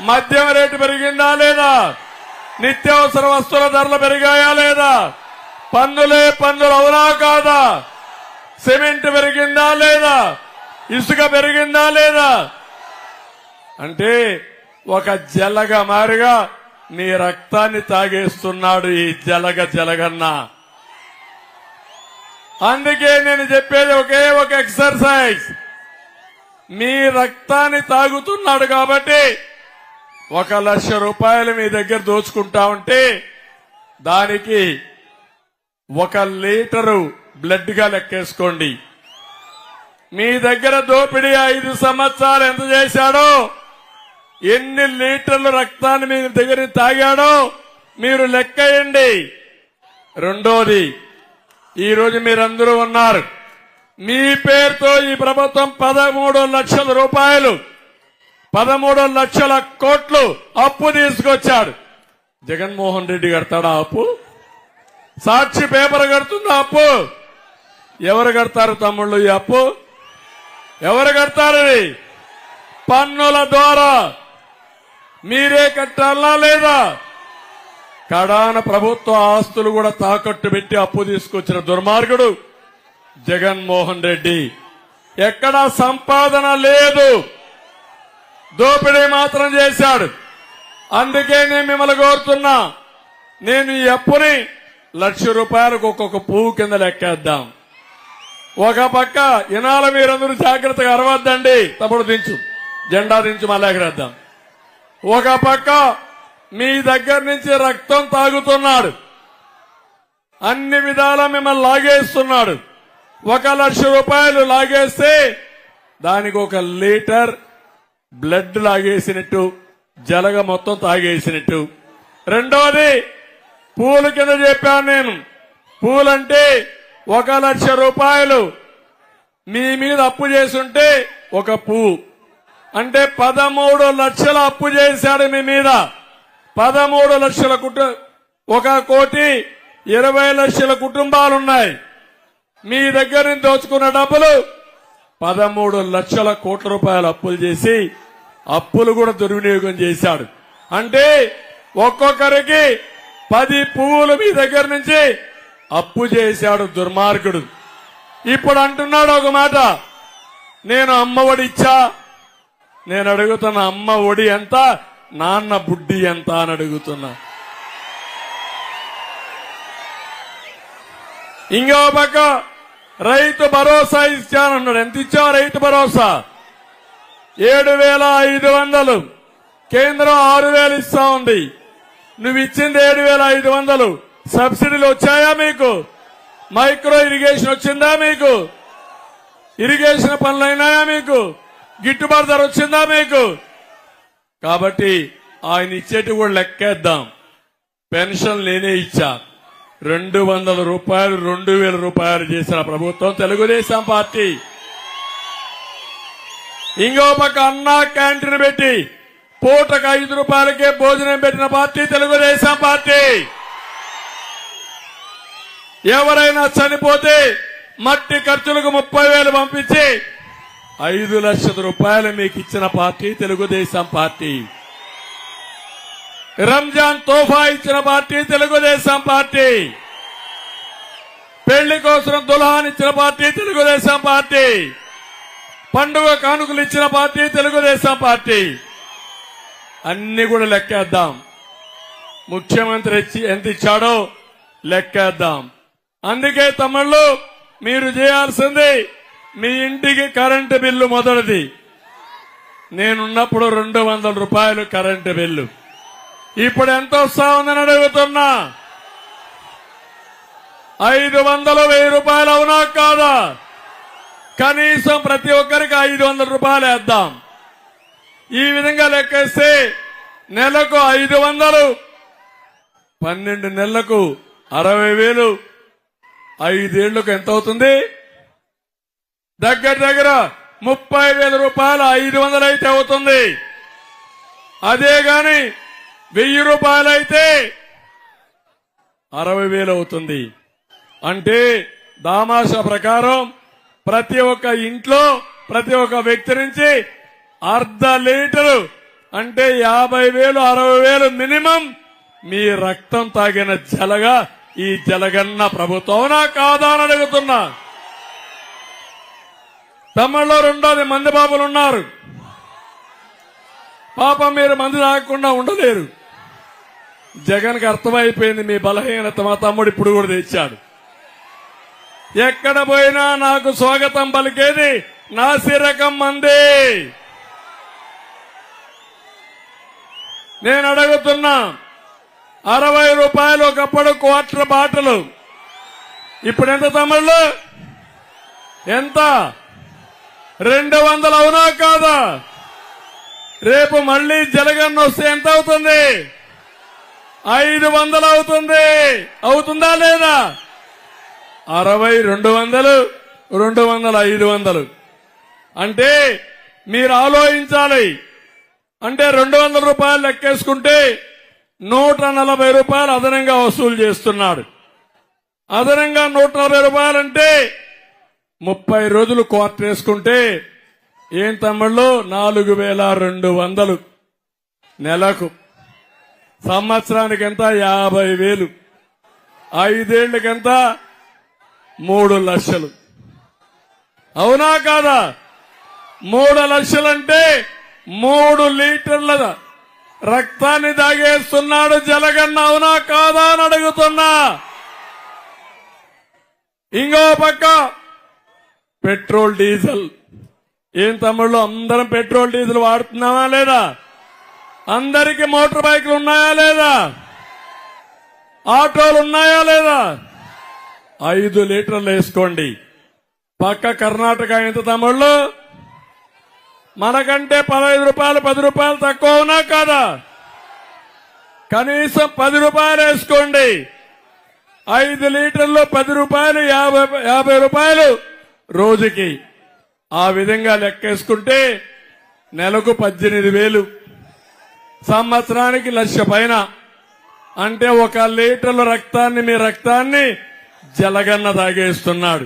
మద్యం రేటు పెరిగిందా లేదా? నిత్యావసర వస్తువుల ధరలు పెరిగాయా లేదా? పన్నులే పన్నులు, అవునా కాదా? సిమెంట్ పెరిగిందా లేదా? ఇసుక పెరిగిందా లేదా? అంటే ఒక జలగ మారిగా నీ రక్తాన్ని తాగేస్తున్నాడు ఈ జలగన్న. అందుకే నేను చెప్పేది ఒకే ఒక ఎక్సర్సైజ్. మీ రక్తాన్ని తాగుతున్నాడు కాబట్టి 1,00,000 రూపాయలు మీ దగ్గర దోచుకుంటా ఉంటే దానికి 1 లీటరు బ్లడ్ గా లెక్కేసుకోండి. మీ దగ్గర దోపిడీ 5 సంవత్సరాలు ఎంత చేశాడో, ఎన్ని లీటర్లు రక్తాన్ని మీ దగ్గర తాగాడో మీరు లెక్కేయండి. రెండోది, ఈ రోజు మీరందరూ ఉన్నారు. మీ పేరుతో ఈ ప్రభుత్వం 13 లక్షల రూపాయలు 13 లక్షల కోట్లు అప్పు తీసుకొచ్చాడు. జగన్మోహన్ రెడ్డి కడతాడా అప్పు? సాక్షి పేపర్ కడుతుందా అప్పు? ఎవరు కడతారు తమ్ముళ్ళు ఈ అప్పు? ఎవరు కడతారు? పన్నుల ద్వారా మీరే కట్టాలా లేదా? కడాన ప్రభుత్వ ఆస్తులు కూడా తాకట్టు పెట్టి అప్పు తీసుకొచ్చిన దుర్మార్గుడు జగన్మోహన్ రెడ్డి. ఎక్కడా సంపాదన లేదు, దోపిడీ మాత్రం చేశాడు. అందుకే నేను మిమ్మల్ని కోరుతున్నా, నేను ఈ అప్పుని ₹1,00,000 ఒక్కొక్క పువ్వు కింద లెక్కేద్దాం. ఒక పక్క ఇనాల మీరందరూ జాగ్రత్తగా అరవద్దండి, తప్పుడు దించు, జెండా దించు, మళ్ళీ ఎగరేద్దాం. ఒక పక్క మీ దగ్గర నుంచి రక్తం తాగుతున్నాడు, అన్ని విధాలా మిమ్మల్ని లాగేస్తున్నాడు. ₹1,00,000 లాగేస్తే దానికి 1 లీటర్ బ్లడ్ లాగేసినట్టు, జలగ మొత్తం తాగేసినట్టు. రెండోది పూల కింద చెప్పాను నేను. పూలంటే ₹1,00,000 మీ మీద అప్పు చేసుంటే ఒక పువ్వు అంటే 13 లక్షల అప్పు చేశాడు మీ మీద. 13 లక్షల 1,20,00,000 కుటుంబాలున్నాయి. మీ దగ్గర నుంచి దోచుకున్న డబ్బులు 13 లక్షల కోట్ల రూపాయలు అప్పులు చేసి అప్పులు కూడా దుర్వినియోగం చేశాడు. అంటే ఒక్కొక్కరికి 10 పువ్వులు మీ దగ్గర నుంచి అప్పు చేశాడు దుర్మార్గుడు. ఇప్పుడు అంటున్నాడు ఒక మాట, నేను అమ్మ ఒడి ఇచ్చా. నేను అడుగుతున్న అమ్మ ఒడి ఎంత, నాన్న బుడ్డి ఎంత అని అడుగుతున్నా. ఇంకో పక్క రైతు భరోసా ఇచ్చానన్నాడు. ఎంత ఇచ్చావు రైతు భరోసా? 7,500. కేంద్రం 6,000 ఇస్తా ఉంది. నువ్వు ఇచ్చింది 7,500. సబ్సిడీలు వచ్చాయా మీకు? మైక్రో ఇరిగేషన్ వచ్చిందా మీకు? ఇరిగేషన్ పనులైనాయా మీకు? గిట్టుబాటు ధర వచ్చిందా మీకు? కాబట్టి ఆయన ఇచ్చేటి కూడా లెక్కేద్దాం. పెన్షన్ నేనే ఇచ్చా. ₹200 ₹2,000 చేసిన ప్రభుత్వం తెలుగుదేశం పార్టీ. ఇంకో పక్క అన్నా క్యాంటీన్ పెట్టి పూటకు ₹5కే భోజనం పెట్టిన పార్టీ తెలుగుదేశం పార్టీ. ఎవరైనా చనిపోతే మట్టి ఖర్చులకు 30,000 పంపించి ₹5 లక్షల మీకు ఇచ్చిన పార్టీ తెలుగుదేశం పార్టీ. రంజాన్ తోఫా ఇచ్చిన పార్టీ తెలుగుదేశం పార్టీ. పెళ్లి కోసం దుల్హాన్ ఇచ్చిన పార్టీ తెలుగుదేశం పార్టీ. పండుగ కానుకలు ఇచ్చిన పార్టీ తెలుగుదేశం పార్టీ. అన్ని కూడా లెక్కేద్దాం. ముఖ్యమంత్రి ఎంత ఇచ్చాడో లెక్కేద్దాం. అందుకే తమ్ముళ్ళు మీరు చేయాల్సింది, మీ ఇంటికి కరెంటు బిల్లు మొదటిది. నేనున్నప్పుడు ₹200 కరెంటు బిల్లు. ఇప్పుడు ఎంత వస్తా ఉందని అడుగుతున్నా. 500 ₹1,000 అవునా కాదా? కనీసం ప్రతి ఒక్కరికి ₹500 వేద్దాం. ఈ విధంగా లెక్కేస్తే నెలకు 500, 12 నెలలకు 60,000, 5 ఏళ్లకు ఎంత అవుతుంది? దగ్గర దగ్గర ₹30,000 500 అయితే అవుతుంది. అదే గాని ₹1,000 అయితే 60,000 అవుతుంది. అంటే దామాషా ప్రకారం ప్రతి ఒక్క ఇంట్లో ప్రతి ఒక్క వ్యక్తి నుంచి ½ లీటరు అంటే 50,000 60,000 మినిమం మీ రక్తం తాగిన జలగా ఈ జలగన్న ప్రభుత్వం కాదా అని అడుగుతున్నా. తమిళలో రెండోది మంది బాబులు ఉన్నారు. పాపం మీరు మంది తాగకుండా ఉండలేరు. జగన్కి అర్థమైపోయింది మీ బలహీనత. మా తమ్ముడు ఇప్పుడు కూడా తెచ్చాడు. ఎక్కడ పోయినా నాకు స్వాగతం పలికేది నాసిరకం మంది. నేను అడుగుతున్నా, ₹60 ఒకప్పుడు క్వార్టర్ బాటలు, ఇప్పుడు ఎంత తమ్ముళ్ళు? ఎంత? 200 అవునా కాదా? రేపు మళ్లీ జలగన్న వస్తే ఎంత అవుతుంది? 500 అవుతుంది. అవుతుందా లేదా? 60, 200, 200, 500 అంటే మీరు ఆలోచించాలి. అంటే 200 రూపాయలు లెక్కేసుకుంటే 140 రూపాయలు అదనంగా వసూలు చేస్తున్నాడు. అదనంగా 140 రూపాయలంటే 30 రోజులు కోర్టు వేసుకుంటే ఏం తమ్ముళ్ళు 4200 నెలకు, సంవత్సరానికి ఎంత 50,000, 5 ఏళ్లకెంత 3 లక్షలు. అవునా కాదా? 3 లక్షలంటే 3 లీటర్ల రక్తాన్ని తాగేస్తున్నాడు జలగన్న. అవునా కాదా అని అడుగుతున్నా. ఇంకో పక్క పెట్రోల్ డీజిల్. ఏం తమ్ముళ్ళు అందరం పెట్రోల్ డీజిల్ వాడుతున్నామా లేదా? అందరికీ మోటార్ బైకులు ఉన్నాయా లేదా? ఆటోలు ఉన్నాయా లేదా? 5 లీటర్లు వేసుకోండి. పక్క కర్ణాటక ఎంత తమ్ముళ్ళు? మనకంటే 15 రూపాయలు 10 రూపాయలు తక్కువ ఉన్నా కాదా? కనీసం 10 రూపాయలు వేసుకోండి. 5 లీటర్లు 10 రూపాయలు 50 రూపాయలు రోజుకి. ఆ విధంగా లెక్కేసుకుంటే నెలకు 18,000, సంవత్సరానికి 1,00,000 పైన. అంటే 1 లీటర్ల రక్తాన్ని, మీ రక్తాన్ని జలగన్న తాగేస్తున్నాడు.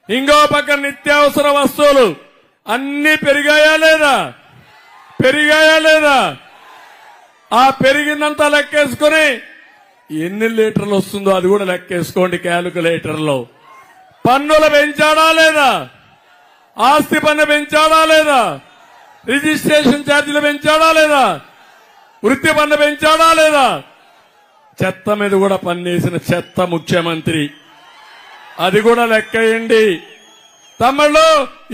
ఇంకో పక్క నిత్యావసర వస్తువులు అన్ని పెరిగాయా లేదా? పెరిగాయా లేదా? ఆ పెరిగిందంతా లెక్కేసుకుని ఎన్ని లీటర్లు వస్తుందో అది కూడా లెక్కేసుకోండి క్యాలిక్యులేటర్లో. పన్నులు పెంచాడా లేదా? ఆస్తి పన్ను పెంచాడా లేదా? రిజిస్ట్రేషన్ ఛార్జీలు పెంచాడా లేదా? వృత్తి పన్ను పెంచాడా లేదా? చెత్త మీద కూడా పన్నేసిన చెత్త ముఖ్యమంత్రి. అది కూడా లెక్కేయండి. తమ్ముళ్ళు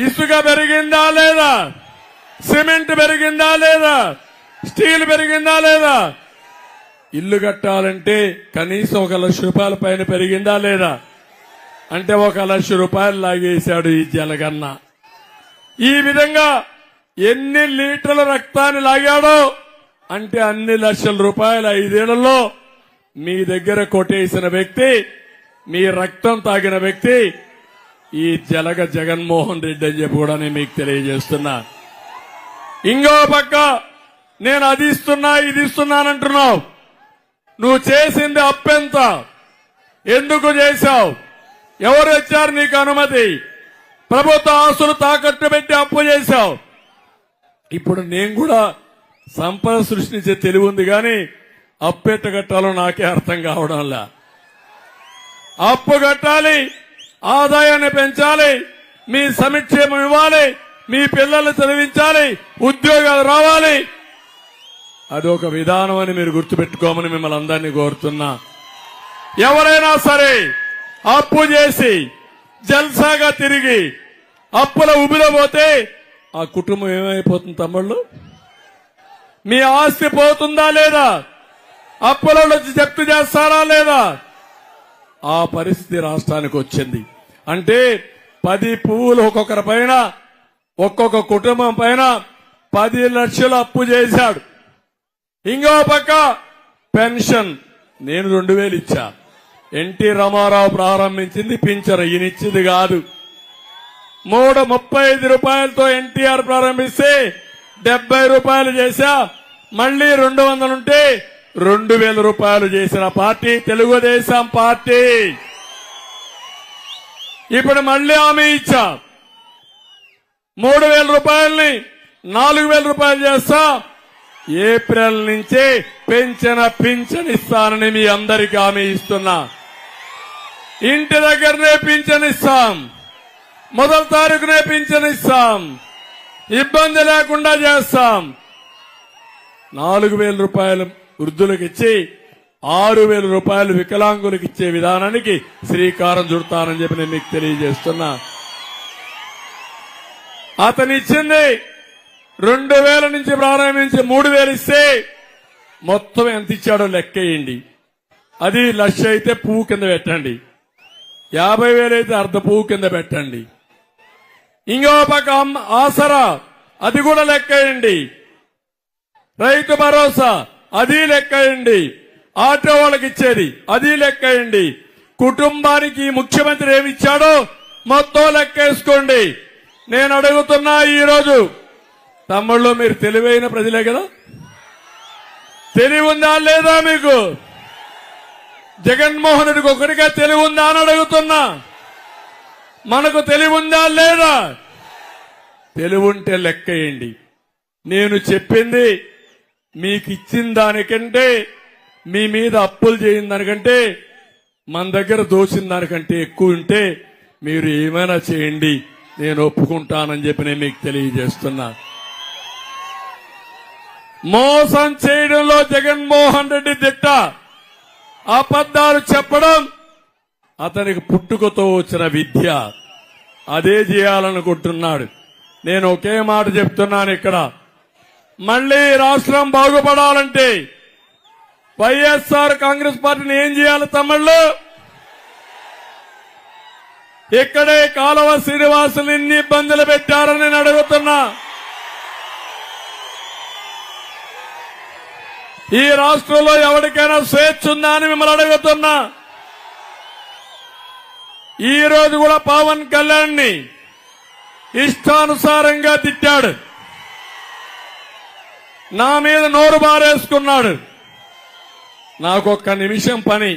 ఇసుక పెరిగిందా లేదా? సిమెంట్ పెరిగిందా లేదా? స్టీల్ పెరిగిందా లేదా? ఇల్లు కట్టాలంటే కనీసం 1,00,000 రూపాయల పైన పెరిగిందా లేదా? అంటే 1,00,000 రూపాయలు లాగేశాడు ఈ జలగన్న. ఈ విధంగా ఎన్ని లీటర్ల రక్తాన్ని లాగాడో అంటే అన్ని లక్షల రూపాయలు 5 ఏళ్లలో మీ దగ్గర కొట్టేసిన వ్యక్తి, మీ రక్తం తాగిన వ్యక్తి ఈ జగన్మోహన్ రెడ్డి అని చెప్పి కూడా నేను మీకు తెలియజేస్తున్నా. ఇంకో పక్క నేను అది ఇస్తున్నా ఇది ఇస్తున్నానంటున్నావు. నువ్వు చేసింది అప్పెంత? ఎందుకు చేశావు? ఎవరు ఇచ్చారు నీకు అనుమతి? ప్రభుత్వ ఆస్తులు తాకట్టు పెట్టి అప్పు చేశావు. ఇప్పుడు నేను కూడా సంపద సృష్టించే తెలివి ఉంది కానీ అప్పెట్ట కట్టాలో నాకే అర్థం కావడంలా. అప్పు కట్టాలి, ఆదాయాన్ని పెంచాలి, మీ సంక్షేమం ఇవ్వాలి, మీ పిల్లల్ని చదివించాలి, ఉద్యోగాలు రావాలి. అదొక విధానం అని మీరు గుర్తుపెట్టుకోమని మిమ్మల్ని అందరినీ కోరుతున్నా. ఎవరైనా సరే అప్పు చేసి జల్సాగా తిరిగి అప్పుల ఉబిలో పోతే ఆ కుటుంబం ఏమైపోతుంది తమ్ముళ్ళు? మీ ఆస్తి పోతుందా లేదా? అప్పులలో వచ్చి జప్తు చేస్తారా లేదా? ఆ పరిస్థితి రాష్ట్రానికి వచ్చింది. అంటే 10 పువ్వులు ఒక్కొక్కరి పైన, ఒక్కొక్క కుటుంబం పైన 10 లక్షలు అప్పు చేశాడు. ఇంకో పక్క పెన్షన్ నేను 2,000 ఇచ్చా. ఎన్టీ రామారావు ప్రారంభించింది పింఛను, ఈయనిచ్చింది కాదు. 35 రూపాయలతో ఎన్టీఆర్ ప్రారంభిస్తే 70 రూపాయలు చేశా. మళ్లీ 200 ఉంటే 2,000 రూపాయలు చేసిన పార్టీ తెలుగుదేశం పార్టీ. ఇప్పుడు మళ్లీ హామీ ఇచ్చా, 3,000 రూపాయల్ని 4,000 రూపాయలు చేస్తా. ఏప్రిల్ నుంచే పింఛన్ ఇస్తానని మీ అందరికీ హామీ ఇస్తున్నా. ఇంటి దగ్గరనే పింఛన్ ఇస్తాం, 1వ తారీఖునే పింఛన్ ఇస్తాం, ఇబ్బంది లేకుండా చేస్తాం. 4,000 రూపాయలు వృద్ధులకు ఇచ్చి 6,000 రూపాయలు వికలాంగులకు ఇచ్చే విధానానికి శ్రీకారం చుడతానని చెప్పి నేను మీకు తెలియజేస్తున్నా. అతను ఇచ్చింది 2,000 నుంచి ప్రారంభించి 3,000 ఇస్తే మొత్తం ఎంత ఇచ్చాడో లెక్కేయండి. అది 1,00,000 అయితే పువ్వు కింద పెట్టండి, 50,000 అయితే అర్ధ పువ్వు కింద పెట్టండి. ఇంకో పక్క ఆసరా అది కూడా లెక్కేయండి, రైతు భరోసా అది లెక్కేయండి, ఆటో వాళ్ళకి ఇచ్చేది అది లెక్కేయండి. కుటుంబానికి ముఖ్యమంత్రి ఏమి ఇచ్చాడో మొత్తం లెక్కేసుకోండి. నేను అడుగుతున్నా ఈరోజు, తమ్ముళ్ళు మీరు తెలివైన ప్రజలే కదా, తెలివి ఉందా లేదా మీకు? జగన్మోహన్ రెడ్డికి ఒకరిగా తెలివి ఉందా అని అడుగుతున్నా. మనకు తెలివి ఉందా లేదా? తెలివి ఉంటే లెక్కేయండి. నేను చెప్పింది మీకు ఇచ్చిన దానికంటే, మీ మీద అప్పులు చేయని దానికంటే, మన దగ్గర దోచిన దానికంటే ఎక్కువ ఉంటే మీరు ఏమైనా చేయండి, నేను ఒప్పుకుంటానని చెప్పి నేను మీకు తెలియజేస్తున్నా. మోసం చేయడంలో జగన్మోహన్ రెడ్డి దిట్ట. అబద్దాలు చెప్పడం అతనికి పుట్టుకతో వచ్చిన విద్య. అదే చేయాలనుకుంటున్నాడు. నేను ఒకే మాట చెప్తున్నాను ఇక్కడ, మళ్లీ రాష్ట్రం బాగుపడాలంటే వైఎస్ఆర్ కాంగ్రెస్ పార్టీని ఏం చేయాలి తమ్ముళ్ళు? ఇక్కడే కాలువ శ్రీనివాసులు ఎన్ని ఇబ్బందులు పెట్టారని నేను అడుగుతున్నా. ఈ రాష్ట్రంలో ఎవరికైనా స్వేచ్ఛ ఉందా అని మిమ్మల్ని అడుగుతున్నా. ఈ రోజు కూడా పవన్ కళ్యాణ్ ని ఇష్టానుసారంగా తిట్టాడు, నా మీద నోరు బారేసుకున్నాడు. నాకొక్క నిమిషం పని,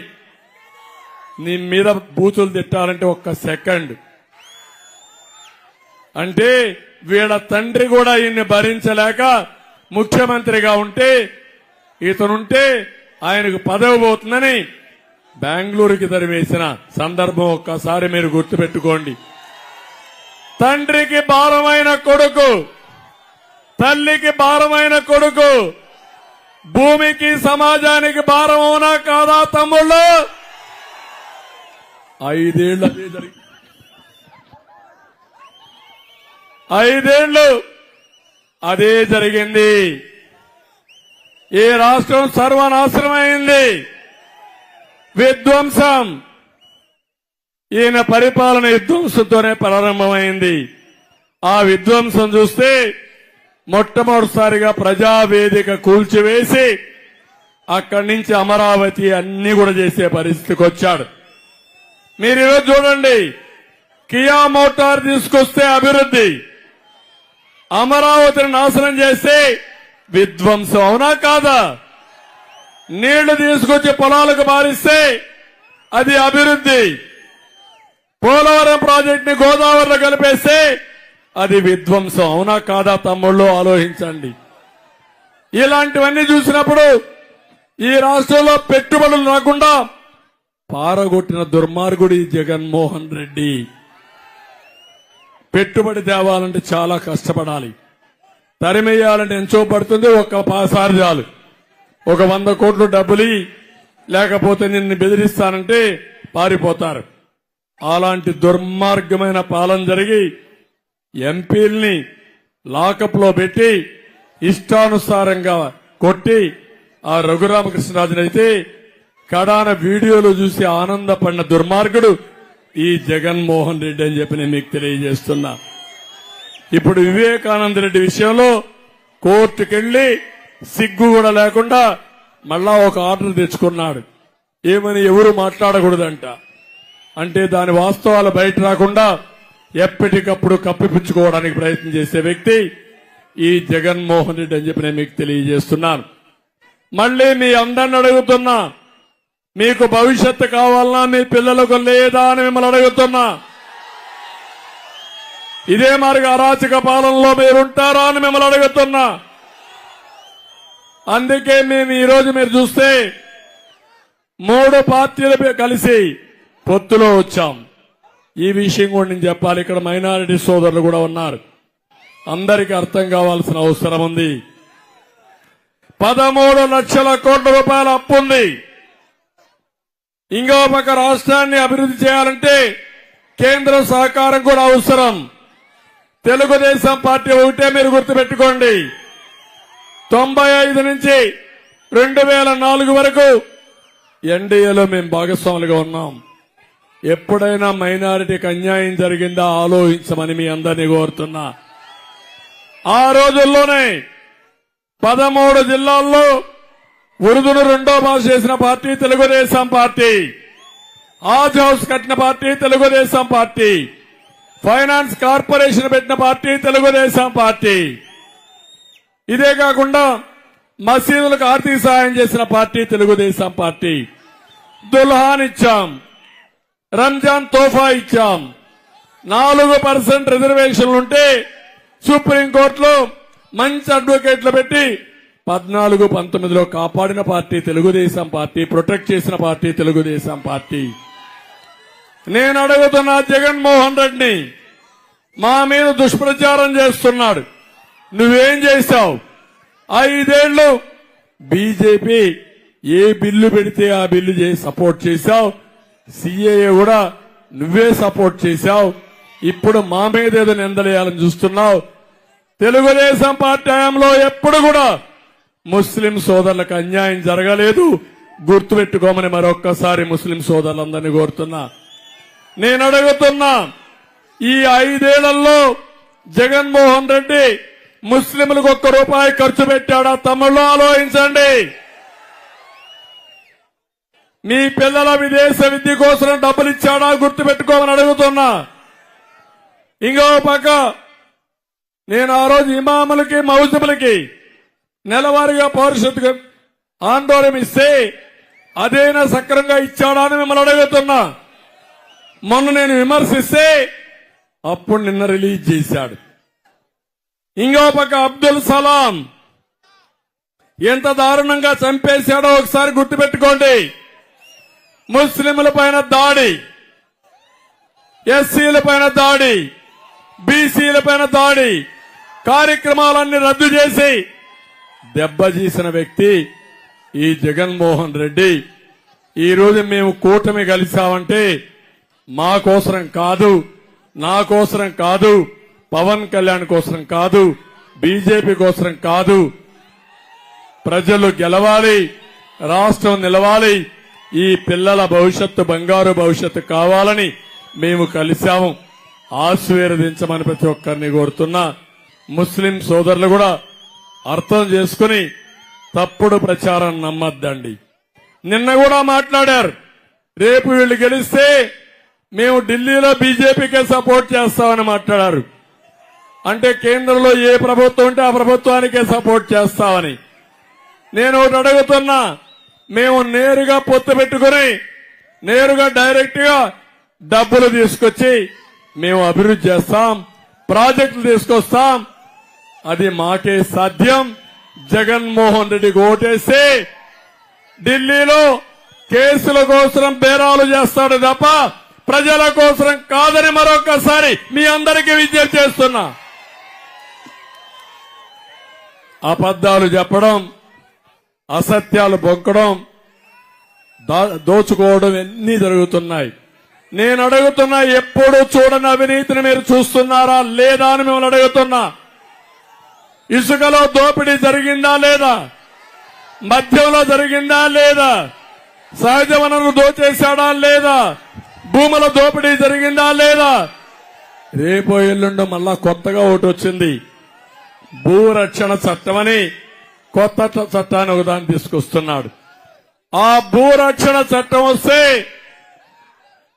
నీ మీద బూతులు తిట్టాలంటే ఒక్క సెకండ్. అంటే వీళ్ళ తండ్రి కూడా ఈయన్ని భరించలేక ముఖ్యమంత్రిగా ఉంటే, ఇతనుంటే ఆయనకు పదవి పోతుందని బెంగళూరుకి తరివేసిన సందర్భం ఒక్కసారి మీరు గుర్తుపెట్టుకోండి. తండ్రికి భారమైన కొడుకు, తల్లికి భారమైన కొడుకు భూమికి సమాజానికి భారం అవునా కాదా తమ్ముళ్ళు? 5 ఏళ్ళు అదే జరిగింది. 5 ఏళ్ళు అదే జరిగింది. ఈ రాష్ట్రం సర్వనాశనమైంది, విధ్వంసం. ఈయన పరిపాలన విధ్వంసంతోనే ప్రారంభమైంది. ఆ విధ్వంసం చూస్తే మొట్టమొదటిసారిగా ప్రజావేదిక కూల్చివేసి అక్కడి నుంచి అమరావతి అన్ని కూడా చేసే పరిస్థితికి వచ్చాడు. మీరు ఈరోజు చూడండి, కియా మోటార్ తీసుకొస్తే అభివృద్ధి, అమరావతిని నాశనం చేస్తే విధ్వంసం. అవునా కాదా? నీళ్లు తీసుకొచ్చి పొలాలకు బారిస్తే అది అభివృద్ధి. పోలవరం ప్రాజెక్టుని గోదావరిలో కలిపేస్తే అది విధ్వంసం. అవునా కాదా తమ్ముళ్ళు? ఆలోచించండి. ఇలాంటివన్నీ చూసినప్పుడు ఈ రాష్ట్రంలో పెట్టుబడులు రాకుండా పారగొట్టిన దుర్మార్గుడు ఈ జగన్మోహన్ రెడ్డి. పెట్టుబడి తేవాలంటే చాలా కష్టపడాలి, తరిమేయాలంటే ఎంతో పడుతుంది. ఒక్కసారి చాలు, ఒక 100 కోట్లు డబ్బులు లేకపోతే నిన్ను బెదిరిస్తానంటే పారిపోతారు. అలాంటి దుర్మార్గమైన పాలన జరిగి ఎంపీల్ని లాకప్ లో పెట్టి ఇష్టానుసారంగా కొట్టి ఆ రఘురామకృష్ణరాజునైతే కడాన వీడియోలు చూసి ఆనందపడిన దుర్మార్గుడు ఈ జగన్మోహన్ రెడ్డి అని చెప్పి నేను మీకు తెలియజేస్తున్నా. ఇప్పుడు వివేకానంద రెడ్డి విషయంలో కోర్టుకెళ్లి సిగ్గు కూడా లేకుండా మళ్ళా ఒక ఆర్డర్ తెచ్చుకున్నాడు. ఏమని? ఎవరు మాట్లాడకూడదంట. అంటే దాని వాస్తవాలు బయట రాకుండా ఎప్పటికప్పుడు కప్పిపుచ్చుకోవడానికి ప్రయత్నం చేసే వ్యక్తి ఈ జగన్మోహన్ రెడ్డి అని చెప్పి నేను మీకు తెలియజేస్తున్నాను. మళ్లీ మీ అందరిని అడుగుతున్నా, మీకు భవిష్యత్తు కావాలన్నా మీ పిల్లలకు లేదా అని మిమ్మల్ని అడుగుతున్నా. ఇదే మరి అరాచక పాలనలో మీరుంటారా అని మిమ్మల్ని అడుగుతున్నా. అందుకే మేము ఈరోజు మీరు చూస్తే 3 పార్టీలు కలిసి పొత్తులో వచ్చాం. ఈ విషయం కూడా నేను చెప్పాలి. ఇక్కడ మైనారిటీ సోదరులు కూడా ఉన్నారు, అందరికీ అర్థం కావాల్సిన అవసరం ఉంది. 13 లక్షల కోట్ల రూపాయల అప్పు ఉంది. ఇంకో పక్క రాష్ట్రాన్ని అభివృద్ధి చేయాలంటే కేంద్ర సహకారం కూడా అవసరం. తెలుగుదేశం పార్టీ ఒకటే మీరు గుర్తుపెట్టుకోండి, 95 నుంచి 2004 వరకు ఎన్డీఏలో మేము భాగస్వాములుగా ఉన్నాం. ఎప్పుడైనా మైనారిటీకి అన్యాయం జరిగిందా ఆలోచించమని మీ అందరినీ కోరుతున్నా. ఆ రోజుల్లోనే 13 జిల్లాల్లో ఉర్దూను 2వ భాష చేసిన పార్టీ తెలుగుదేశం పార్టీ, ఆజ్ హౌస్ కట్టిన party Telugu Desam party. Finance corporation పెట్టిన పార్టీ తెలుగుదేశం పార్టీ. ఇదే కాకుండా మసీదులకు ఆర్థిక సాయం చేసిన పార్టీ తెలుగుదేశం పార్టీ. దుల్హాన్ ఇచ్చాం, రంజాన్ తోఫా ఇచ్చాం. 4% రిజర్వేషన్లుంటే సుప్రీంకోర్టులో మంచి అడ్వకేట్లు పెట్టి 14-19లో కాపాడిన పార్టీ తెలుగుదేశం పార్టీ, ప్రొటెక్ట్ చేసిన పార్టీ తెలుగుదేశం పార్టీ. నేను అడుగుతున్నా జగన్మోహన్ రెడ్డిని, మా మీద దుష్ప్రచారం చేస్తున్నాడు. నువ్వేం చేశావు? 5 ఏళ్లు బీజేపీ ఏ బిల్లు పెడితే ఆ బిల్లు చేసి సపోర్ట్ చేశావు. సిఏఏ కూడా నువ్వే సపోర్ట్ చేశావు. ఇప్పుడు మా మీద ఏదో నిందలేయాలని చూస్తున్నావు. తెలుగుదేశం పార్టీ హయాంలో ఎప్పుడు కూడా ముస్లిం సోదరులకు అన్యాయం జరగలేదు. గుర్తుపెట్టుకోమని మరొక్కసారి ముస్లిం సోదరులందరినీ కోరుతున్నా. నేను అడుగుతున్నా, ఈ 5 ఏళ్లలో జగన్మోహన్ రెడ్డి ముస్లింలకు ₹1 ఖర్చు పెట్టాడా? తమ్ముళ్ళు ఆలోచించండి. మీ పిల్లల విదేశ విద్య కోసం డబ్బులు ఇచ్చాడా? గుర్తుపెట్టుకోమని అడుగుతున్నా. ఇంకో పక్క నేను ఆ రోజు ఇమాములకి మౌజములకి నెలవారీగా పౌరుషత్తుగా ఆందోళన ఇస్తే అదేనా సక్రంగా ఇచ్చాడా అని మిమ్మల్ని అడుగుతున్నా. మొన్న నేను విమర్శిస్తే అప్పుడు నిన్న రిలీజ్ చేశాడు. ఇంకో పక్క అబ్దుల్ సలాం ఎంత దారుణంగా చంపేశాడో ఒకసారి గుర్తుపెట్టుకోండి. ముస్లింల పైన దాడి, ఎస్సీల పైన దాడి, బీసీల పైన దాడి, కార్యక్రమాలన్నీ రద్దు చేసి దెబ్బతీసిన వ్యక్తి ఈ జగన్మోహన్ రెడ్డి. ఈ రోజు మేము కూటమి కలిసామంటే మా కోసరం కాదు, నా కోసరం కాదు, పవన్ కళ్యాణ్ కోసరం కాదు, బీజేపీ కోసరం కాదు. ప్రజలు గెలవాలి, రాష్ట్రం నిలవాలి, ఈ పిల్లల భవిష్యత్తు బంగారు భవిష్యత్తు కావాలని మేము కలిశాము. ఆశీర్వదించమని ప్రతి ఒక్కరిని కోరుతున్నా. ముస్లిం సోదరులు కూడా అర్థం చేసుకుని తప్పుడు ప్రచారం నమ్మద్దండి. నిన్న కూడా మాట్లాడారు, రేపు వీళ్ళు గెలిస్తే మేము ఢిల్లీలో బీజేపీకే సపోర్ట్ చేస్తామని మాట్లాడారు. అంటే కేంద్రంలో ఏ ప్రభుత్వం ఉంటే ఆ ప్రభుత్వానికే సపోర్ట్ చేస్తామని. నేను ఒకటి అడుగుతున్నా, మేము నేరుగా పొత్తు పెట్టుకుని నేరుగా డైరెక్ట్ గా డబ్బులు తీసుకొచ్చి మేము అభివృద్ధి చేస్తాం, ప్రాజెక్టులు తీసుకొస్తాం. అది మాకే సాధ్యం. జగన్మోహన్ రెడ్డికి ఓటేసి ఢిల్లీలో కేసుల కోసం బేరాలు చేస్తాడు తప్ప ప్రజల కోసం కాదని మరొకసారి మీ అందరికీ విజ్ఞప్తి చేస్తున్నా. అబద్దాలు చెప్పడం, అసత్యాలు బొక్కడం, దోచుకోవడం అన్నీ జరుగుతున్నాయి. నేను అడుగుతున్నా, ఎప్పుడు చూడని అవినీతిని మీరు చూస్తున్నారా లేదా అని మిమ్మల్ని అడుగుతున్నా. ఇసుకలో దోపిడీ జరిగిందా లేదా? మద్యంలో జరిగిందా లేదా? సహజ వనరులు దోచేశాడా లేదా? భూముల దోపిడీ జరిగిందా లేదా? రేపో ఎల్లుండో మళ్ళా కొత్తగా ఒకటి వచ్చింది, భూరక్షణ చట్టమని కొత్త చట్టాన్ని ఒకదాన్ని తీసుకొస్తున్నాడు. ఆ భూరక్షణ చట్టం వస్తే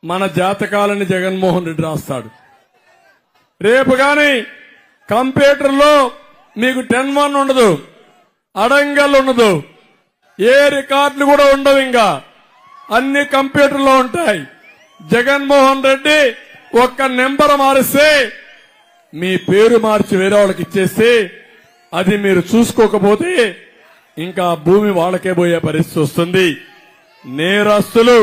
మన జాతకాలని జగన్మోహన్ రెడ్డి రాస్తాడు. రేపు గాని కంప్యూటర్లో మీకు 10-1 ఉండదు, అడంగల్ ఉండదు, ఏ రికార్డులు కూడా ఉండవు. ఇంకా అన్ని కంప్యూటర్లో ఉంటాయి. జగన్మోహన్ రెడ్డి ఒక్క నెంబర్ మారిస్తే మీ పేరు మార్చి వేరే వాళ్ళకి ఇచ్చేస్తే అది మీరు చూసుకోకపోతే ఇంకా భూమి వాళ్ళకే పోయే పరిస్థితి వస్తుంది. నేరస్తులు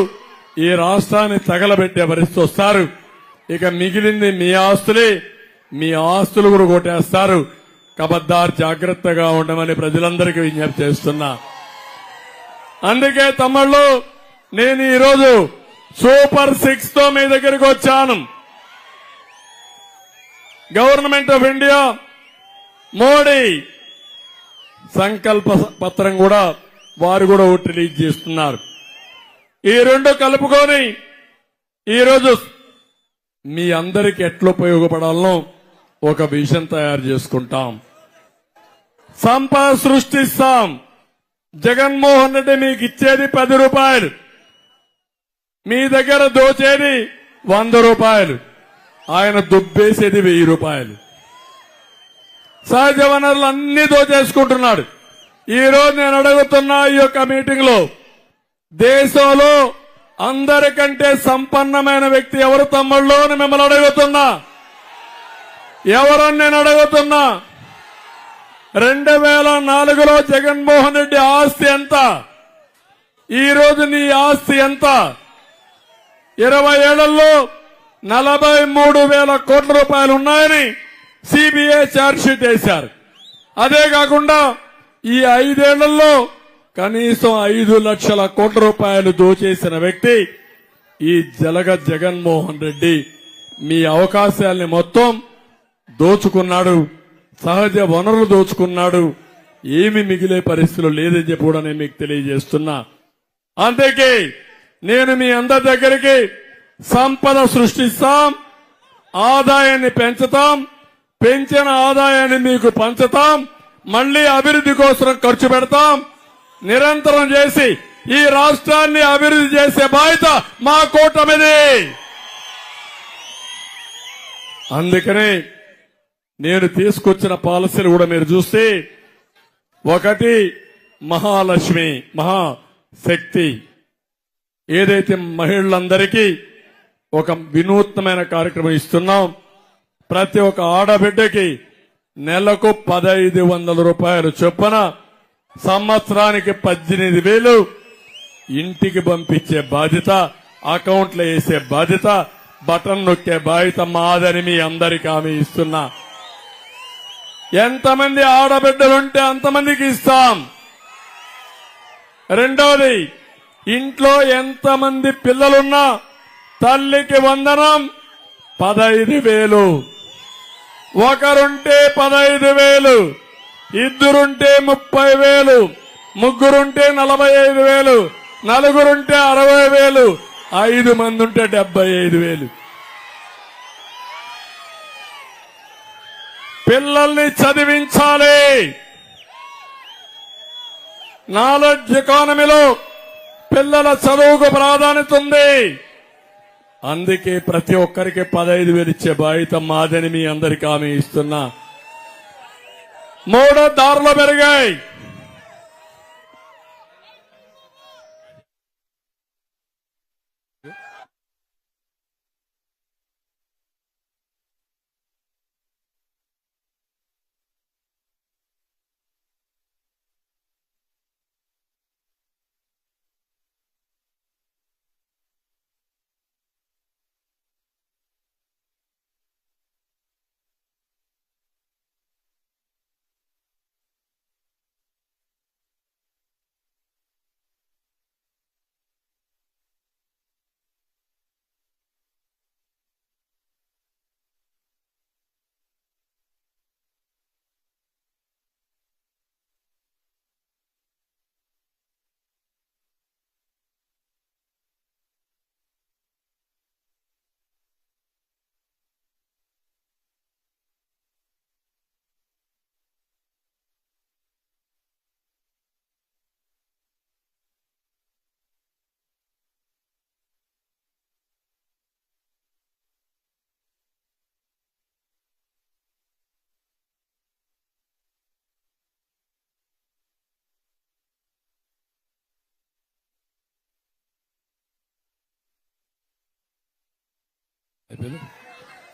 ఈ రాష్ట్రాన్ని తగలబెట్టే పరిస్థితి వస్తారు. ఇక మిగిలింది మీ ఆస్తులే, మీ ఆస్తులు కూడా కొట్టేస్తారు. కబద్దార్, జాగ్రత్తగా ఉండమని ప్రజలందరికీ విజ్ఞప్తి చేస్తున్నా. అందుకే తమ్ముళ్ళు, నేను ఈరోజు సూపర్ 6 తో మీ దగ్గరికి వచ్చాను. గవర్నమెంట్ ఆఫ్ ఇండియా, మోడీ సంకల్ప పత్రం కూడా వారు కూడా ఒకటి రిలీజ్ చేస్తున్నారు. ఈ రెండు కలుపుకొని ఈరోజు మీ అందరికి ఎట్లా ఉపయోగపడాలనో ఒక విజన్ తయారు చేసుకుంటాం. సంపద సృష్టిస్తాం. జగన్మోహన్ రెడ్డి మీకు ఇచ్చేది ₹10, మీ దగ్గర దోచేది ₹100. ఆయన దుబ్బేసేది 1000 రూపాయలు. సహజ వనరులు అన్ని దోచేసుకుంటున్నాడు. ఈ రోజు నేను అడుగుతున్నా ఈ యొక్క మీటింగ్ లో, దేశంలో అందరికంటే సంపన్నమైన వ్యక్తి ఎవరు తమ్ముళ్ళు అని మిమ్మల్ని అడుగుతున్నా. ఎవరని నేను అడుగుతున్నా. 2004లో జగన్మోహన్ రెడ్డి ఆస్తి ఎంత? ఈ రోజు నీ ఆస్తి ఎంత? 20 ఏళ్లలో 43,000 కోట్ల రూపాయలు ఉన్నాయని సిబిఐ ఛార్జ్ షీట్ వేశారు. అదే కాకుండా ఈ 5 ఏళ్లలో కనీసం 5 లక్షల కోట్ల రూపాయలు దోచేసిన వ్యక్తి ఈ జగన్మోహన్ రెడ్డి. మీ అవకాశాల్ని మొత్తం దోచుకున్నాడు, సహజ వనరులు దోచుకున్నాడు. ఏమి మిగిలే పరిస్థితులు లేదని చెప్పి కూడా నేను మీకు తెలియజేస్తున్నా. అందుకే నేను మీ అందరి దగ్గరికి సంపద సృష్టిస్తాం, ఆదాయాన్ని పెంచుతాం, పెంచిన ఆదాయాన్ని మీకు పంచుతాం, మళ్లీ అభివృద్ధి కోసం ఖర్చు పెడతాం, నిరంతరం చేసి ఈ రాష్ట్రాన్ని అభివృద్ధి చేసే బాధ్యత మా కూటమిది. అందుకనే నేను తీసుకొచ్చిన పాలసీలు కూడా మీరు చూస్తే, ఒకటి మహాలక్ష్మి మహాశక్తి, ఏదైతే మహిళలందరికీ ఒక వినూత్నమైన కార్యక్రమం ఇస్తున్నాం. ప్రతి ఒక్క ఆడబిడ్డకి నెలకు 1,500 రూపాయలు చొప్పున సంవత్సరానికి 18,000 ఇంటికి పంపించే బాధ్యత, అకౌంట్లో వేసే బాధ్యత, బటన్ నొక్కే బాధ్యత మాదని మీ అందరికీ హామీ ఇస్తున్నా. ఎంతమంది ఆడబిడ్డలుంటే అంతమందికి ఇస్తాం. రెండోది, ఇంట్లో ఎంతమంది పిల్లలున్నా తల్లికి వందనం 15,000. ఒకరుంటే 15,000, ఇద్దరుంటే 30,000, ముగ్గురుంటే 45,000, నలుగురుంటే 60,000, 5 మంది ఉంటే 75,000. పిల్లల్ని చదివించాలి. నాలెడ్జ్ ఎకానమీలో పిల్లల చదువుకు ప్రాధాన్యత ఉంది. అందుకే ప్రతి ఒక్కరికి 15,000 ఇచ్చే బాధ్యత మాదని మీ అందరికీ హామీ ఇస్తున్నా. 3 ధరలు పెరిగాయి.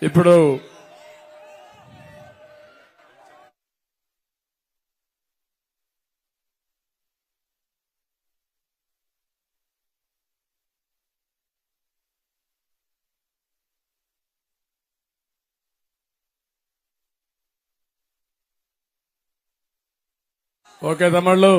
ఇప్పుడు ఓకే తమ్ముళ్ళు,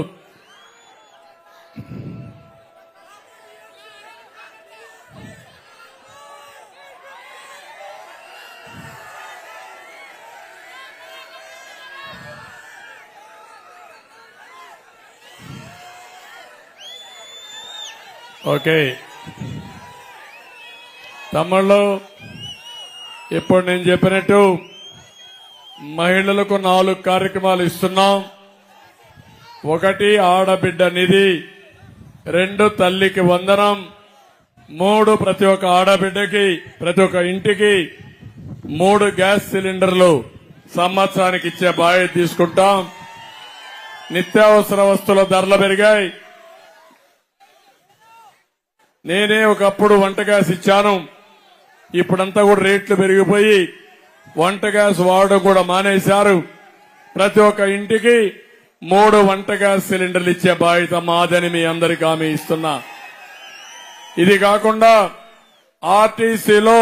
ఓకే తమ్ముళ్ళు, ఇప్పుడు నేను చెప్పినట్టు మహిళలకు 4 కార్యక్రమాలు ఇస్తున్నాం. 1 ఆడబిడ్డ నిధి, 2 తల్లికి వందనం, 3 ప్రతి ఒక్క ఆడబిడ్డకి ప్రతి ఒక్క ఇంటికి 3 గ్యాస్ సిలిండర్లు సంవత్సరానికి ఇచ్చే బాధ్యత తీసుకుంటాం. నిత్యావసర వస్తువుల ధరలు పెరిగాయి. నేనే ఒకప్పుడు వంట గ్యాస్ ఇచ్చాను. ఇప్పుడంతా కూడా రేట్లు పెరిగిపోయి వంట గ్యాస్ వాడడం కూడా మానేశారు. ప్రతి ఒక్క ఇంటికి 3 వంట గ్యాస్ సిలిండర్లు ఇచ్చే బాధ్యత మాదని మీ అందరికీ హామీ ఇస్తున్నా. ఇది కాకుండా ఆర్టీసీలో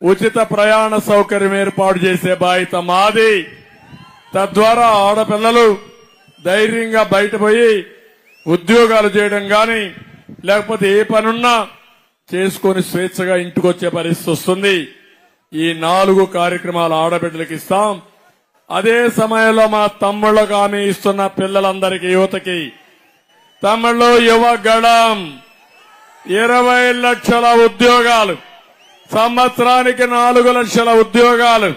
ఉచిత ప్రయాణ సౌకర్యం ఏర్పాటు చేసే బాధ్యత మాది. తద్వారా ఆడపిల్లలు ధైర్యంగా బయటపోయి ఉద్యోగాలు చేయడం గాని లేకపోతే ఏ పనున్నా చేసుకుని స్వేచ్ఛగా ఇంటికొచ్చే పరిస్థితి వస్తుంది. ఈ 4 కార్యక్రమాలు ఆడబిడ్డలకు ఇస్తాం. అదే సమయంలో మా తమ్ముళ్లకు హామీ ఇస్తున్న పిల్లలందరికీ, యువతకి, తమ్ముళ్ళు యువ గళం 20 లక్షల ఉద్యోగాలు, సంవత్సరానికి 4 లక్షల ఉద్యోగాలు.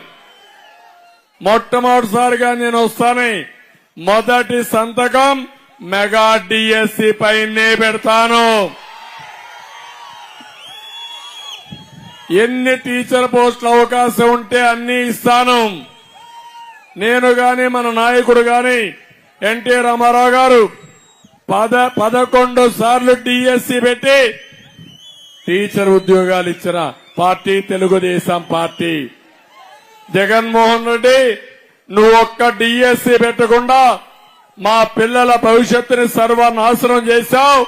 మొట్టమొదటిసారిగా నేను వస్తాను. మొదటి సంతకం మెగా డిఎస్సి పైనే పెడతాను. ఎన్ని టీచర్ పోస్టుల అవకాశం ఉంటే అన్ని ఇస్తాను. నేను గాని మన నాయకుడు గాని ఎన్టీ రామారావు గారు 11 సార్లు డిఎస్సి పెట్టి టీచర్ ఉద్యోగాలు ఇచ్చిన పార్టీ తెలుగుదేశం పార్టీ. జగన్మోహన్ రెడ్డి నువ్వు ఒక్క డిఎస్సి పెట్టకుండా మా పిల్లల భవిష్యత్తుని సర్వనాశనం చేశావు.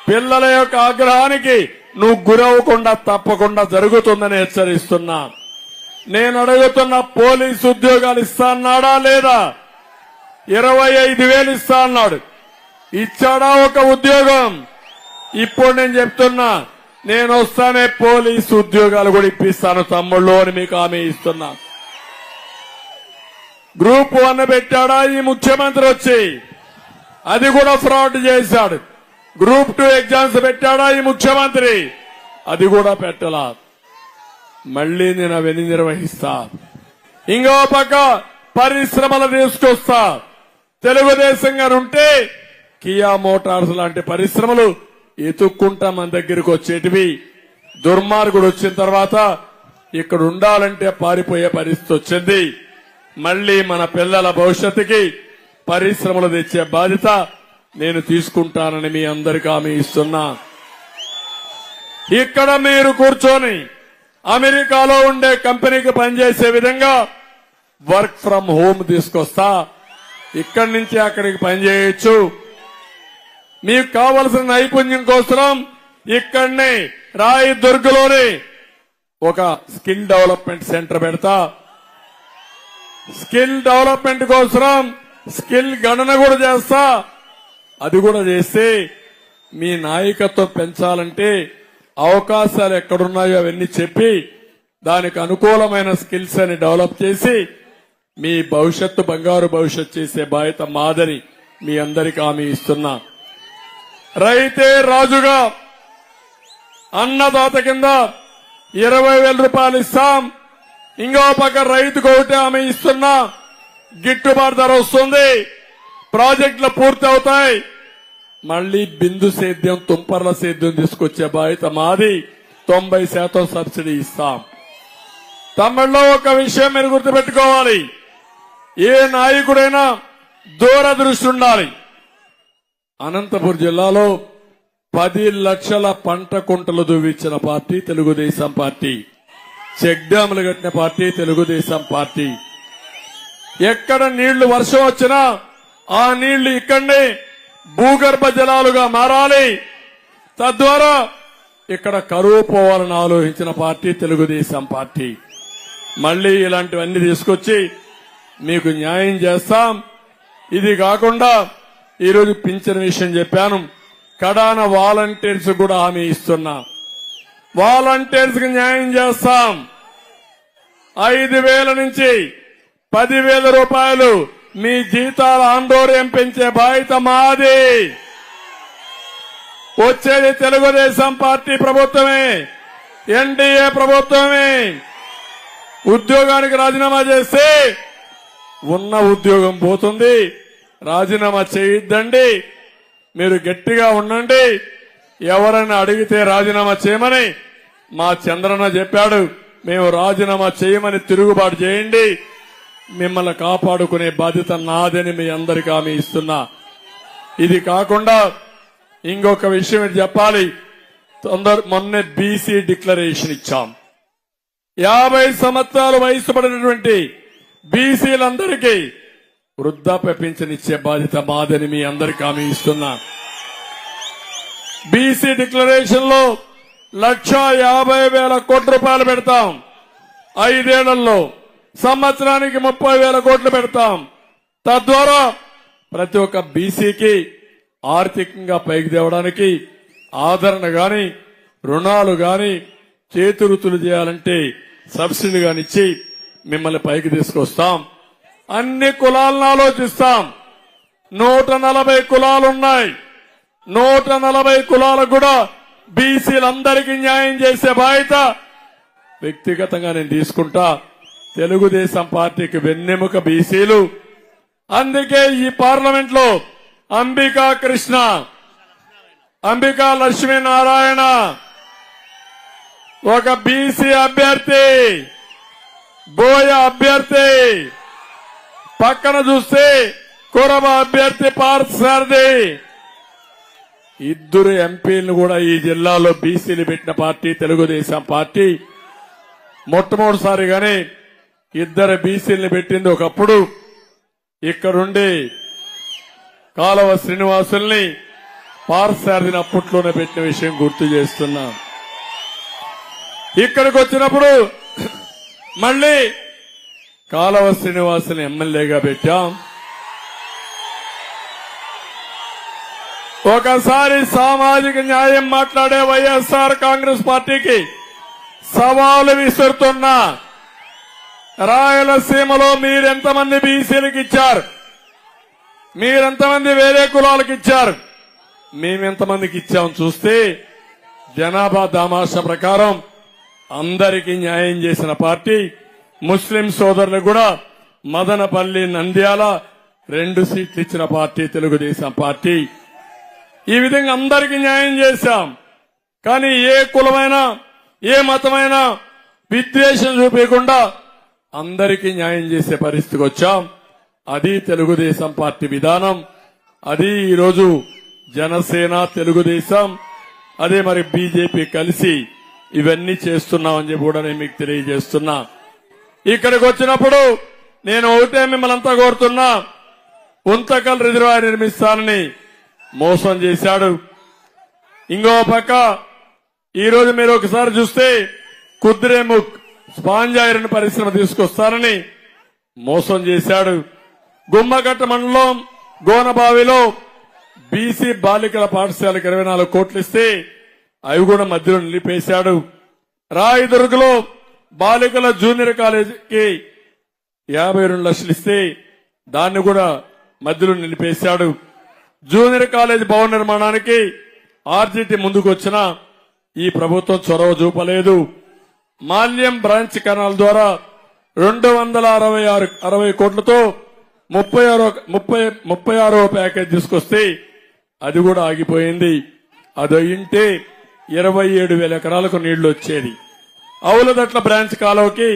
పిల్లల యొక్క ఆగ్రహానికి నువ్వు గురవకుండా తప్పకుండా జరుగుతుందని హెచ్చరిస్తున్నా. నేను అడుగుతున్న పోలీసు ఉద్యోగాలు ఇస్తా అన్నాడా లేదా? 25,000 ఇస్తా అన్నాడు. ఇచ్చాడా ఒక ఉద్యోగం? ఇప్పుడు నేను చెప్తున్నా, నేను వస్తానే పోలీసు ఉద్యోగాలు కూడా ఇప్పిస్తాను తమ్ముళ్ళు అని మీకు హామీ ఇస్తున్నా. గ్రూప్ 1 పెట్టాడా ఈ ముఖ్యమంత్రి వచ్చి? అది కూడా ఫ్రాడ్ చేశాడు. గ్రూప్ 2 ఎగ్జామ్స్ పెట్టాడా ఈ ముఖ్యమంత్రి? అది కూడా పెట్టలా. మళ్లీ నేను అవన్నీ నిర్వహిస్తా. ఇంకో పక్క పరిశ్రమలు తీసుకొస్తా. తెలుగుదేశం గారు ఉంటే కియా మోటార్స్ లాంటి పరిశ్రమలు ఎత్తుక్కుంటా మన దగ్గరకు వచ్చేటివి. దుర్మార్గుడు వచ్చిన తర్వాత ఇక్కడ ఉండాలంటే పారిపోయే పరిస్థితి వచ్చింది. మళ్లీ మన పిల్లల భవిష్యత్తుకి పరిశ్రమలు తెచ్చే బాధ్యత నేను తీసుకుంటానని మీ అందరికీ హామీ ఇస్తున్నా. ఇక్కడ మీరు కూర్చొని అమెరికాలో ఉండే కంపెనీకి పనిచేసే విధంగా వర్క్ ఫ్రం హోమ్ తీసుకొస్తా. ఇక్కడి నుంచి అక్కడికి పనిచేయొచ్చు. మీకు కావలసిన నైపుణ్యం కోసం ఇక్కడనే రాయదుర్గలోనే ఒక స్కిల్ డెవలప్మెంట్ సెంటర్ పెడతా. స్కిల్ డెవలప్మెంట్ కోసం స్కిల్ గణన కూడా చేస్తా. అది కూడా చేస్తే మీ నాయకత్వం పెంచాలంటే అవకాశాలు ఎక్కడున్నాయో అవన్నీ చెప్పి దానికి అనుకూలమైన స్కిల్స్ అని డెవలప్ చేసి మీ భవిష్యత్తు బంగారు భవిష్యత్తు చేసే బాధ్యత మాదని మీ అందరికీ హామీ ఇస్తున్నా. రైతే రాజుగా అన్నదాత కింద 20,000 రూపాయలు ఇస్తాం. ఇంకో పక్క రైతుకు ఒకటే హామీ ఇస్తున్నా. గిట్టుబాటు ధర వస్తుంది, ప్రాజెక్టులు పూర్తి అవుతాయి. మళ్లీ బిందు సేద్యం, తుంపర్ల సేద్యం తీసుకొచ్చే బాధ్యత మాది. 90% సబ్సిడీ ఇస్తాం. తమిళలో ఒక విషయం మీరు గుర్తుపెట్టుకోవాలి. ఏ నాయకుడైనా దూరదృష్టి ఉండాలి. అనంతపురం జిల్లాలో 10 లక్షల పంట కుంటలు దువ్వించిన పార్టీ తెలుగుదేశం పార్టీ. చెక్ డ్యాములు కట్టిన పార్టీ తెలుగుదేశం పార్టీ. ఎక్కడ నీళ్లు వర్షం వచ్చినా ఆ నీళ్లు ఇక్కడనే భూగర్భ జలాలుగా మారాలి. తద్వారా ఇక్కడ కరువు పోవాలని ఆలోచించిన పార్టీ తెలుగుదేశం పార్టీ. మళ్లీ ఇలాంటివన్నీ తీసుకొచ్చి మీకు న్యాయం చేస్తాం. ఇది కాకుండా ఈరోజు పింఛన్ విషయం చెప్పాను. కడాన వాలంటీర్స్ కూడా హామీ ఇస్తున్నా. వాలంటీర్స్ కి న్యాయం చేస్తాం. 5,000 నుంచి 10,000 రూపాయలు మీ జీతాల ఆందోళన పెంచే బాధ్యత మాది. వచ్చేది తెలుగుదేశం పార్టీ ప్రభుత్వమే, ఎన్డీఏ ప్రభుత్వమే. ఉద్యోగానికి రాజీనామా చేస్తే ఉన్న ఉద్యోగం పోతుంది. రాజీనామా చేయొద్దండి, మీరు గట్టిగా ఉండండి. ఎవరైనా అడిగితే రాజీనామా చేయమని మా చంద్రన్న చెప్పాడు. మేము రాజీనామా చేయమని తిరుగుబాటు చేయండి. మిమ్మల్ని కాపాడుకునే బాధ్యత నాదని మీ అందరికీ హామీ ఇస్తున్నా. ఇది కాకుండా ఇంకొక విషయం చెప్పాలి. మొన్నే బీసీ డిక్లరేషన్ ఇచ్చాం. 50 సంవత్సరాల వయసు పడినటువంటి బీసీలందరికీ వృద్ధాప్య పింఛన్ ఇచ్చే బాధ్యత మాదని మీ అందరికీ హామీ ఇస్తున్నా. బీసీ డిక్లరేషన్ లో 1,50,000 కోట్ల రూపాయలు పెడతాం. 5 ఏళ్లలో సంవత్సరానికి 30,000 కోట్లు పెడతాం. తద్వారా ప్రతి ఒక్క బీసీకి ఆర్థికంగా పైకి తేవడానికి ఆదరణ గాని, రుణాలు గాని, చేతురుతులు చేయాలంటే సబ్సిడీ గానిచ్చి మిమ్మల్ని పైకి తీసుకొస్తాం. అన్ని కులాలను ఆలోచిస్తాం. 140 కులాలున్నాయి. 140 కులాలకు కూడా బీసీలందరికీ న్యాయం చేసే బాధ్యత వ్యక్తిగతంగా నేను తీసుకుంటా. తెలుగుదేశం పార్టీకి వెన్నెముక బీసీలు. అందుకే ఈ పార్లమెంట్ లో అంబికా కృష్ణ, అంబికా లక్ష్మీనారాయణ ఒక బీసీ అభ్యర్థి, బోయ అభ్యర్థి, పక్కన చూస్తే కురబ అభ్యర్థి పార్థసారథి. ఇద్దరు ఎంపీలను కూడా ఈ జిల్లాలో బీసీలు పెట్టిన పార్టీ తెలుగుదేశం పార్టీ. మొట్టమొదటిసారిగానే 2 బీసీలను పెట్టింది. ఒకప్పుడు ఇక్కడుండి కాలవ శ్రీనివాసుల్ని, పార్థసారథిని అప్పట్లోనే పెట్టిన విషయం గుర్తు చేస్తున్నా. ఇక్కడికి వచ్చినప్పుడు మళ్లీ కాలవ శ్రీనివాసుని ఎమ్మెల్యేగా పెట్టాం. ఒకసారి సామాజిక న్యాయం మాట్లాడే వైఎస్ఆర్ కాంగ్రెస్ పార్టీకి సవాలు విసురుతున్నా. రాయలసీమలో మీరెంతమంది బీసీలకు ఇచ్చారు? మీరెంతమంది వేరే కులాలకు ఇచ్చారు? మేమెంతమందికి ఇచ్చాం చూస్తే జనాభా దామాషా ప్రకారం అందరికీ న్యాయం చేసిన పార్టీ. ముస్లిం సోదరులకు కూడా మదనపల్లి, నంద్యాల 2 సీట్లు ఇచ్చిన పార్టీ తెలుగుదేశం పార్టీ. ఈ విధంగా అందరికీ న్యాయం చేశాం. కానీ ఏ కులమైనా, ఏ మతమైనా విద్వేషం చూపించకుండా అందరికీ న్యాయం చేసే పరిస్థితికి వచ్చాం. అది తెలుగుదేశం పార్టీ విధానం. అది ఈరోజు జనసేన, తెలుగుదేశం, అదే మరి బీజేపీ కలిసి ఇవన్నీ చేస్తున్నామని చెప్పి కూడా నేను మీకు తెలియజేస్తున్నా. ఇక్కడికి వచ్చినప్పుడు నేను ఒకటే మిమ్మల్ని అంతా కోరుతున్నా. ఉంతకల్ రిజర్వాయర్ నిర్మిస్తానని మోసం చేశాడు. ఇంకో పక్క ఈరోజు మీరు ఒకసారి చూస్తే కుద్రేముఖ్ స్పాంజ్ ఐరన్ పరిశ్రమ తీసుకొస్తానని మోసం చేశాడు. గుమ్మగట్ట మండలం గోనబావిలో బీసీ బాలికల పాఠశాలకు 24 కోట్లు ఇస్తే అవి కూడా మధ్యలో నిలిపేశాడు. రాయదుర్గలో బాలికల జూనియర్ కాలేజీకి 52 లక్షలు ఇస్తే దాన్ని కూడా మధ్యలో నిలిపేశాడు. జూనియర్ కాలేజ్ భవన నిర్మాణానికి ఆర్జీటీ ముందుకు వచ్చినా ఈ ప్రభుత్వం చొరవ చూపలేదు. మాల్యం బ్రాంచ్ కెనాల్ ద్వారా 260 కోట్లతో 36వ ప్యాకేజ్ తీసుకొస్తే అది కూడా ఆగిపోయింది. అది అయింటే 27,000 ఎకరాలకు నీళ్లు వచ్చేది. అవులదట్ల బ్రాంచ్ కాలువకి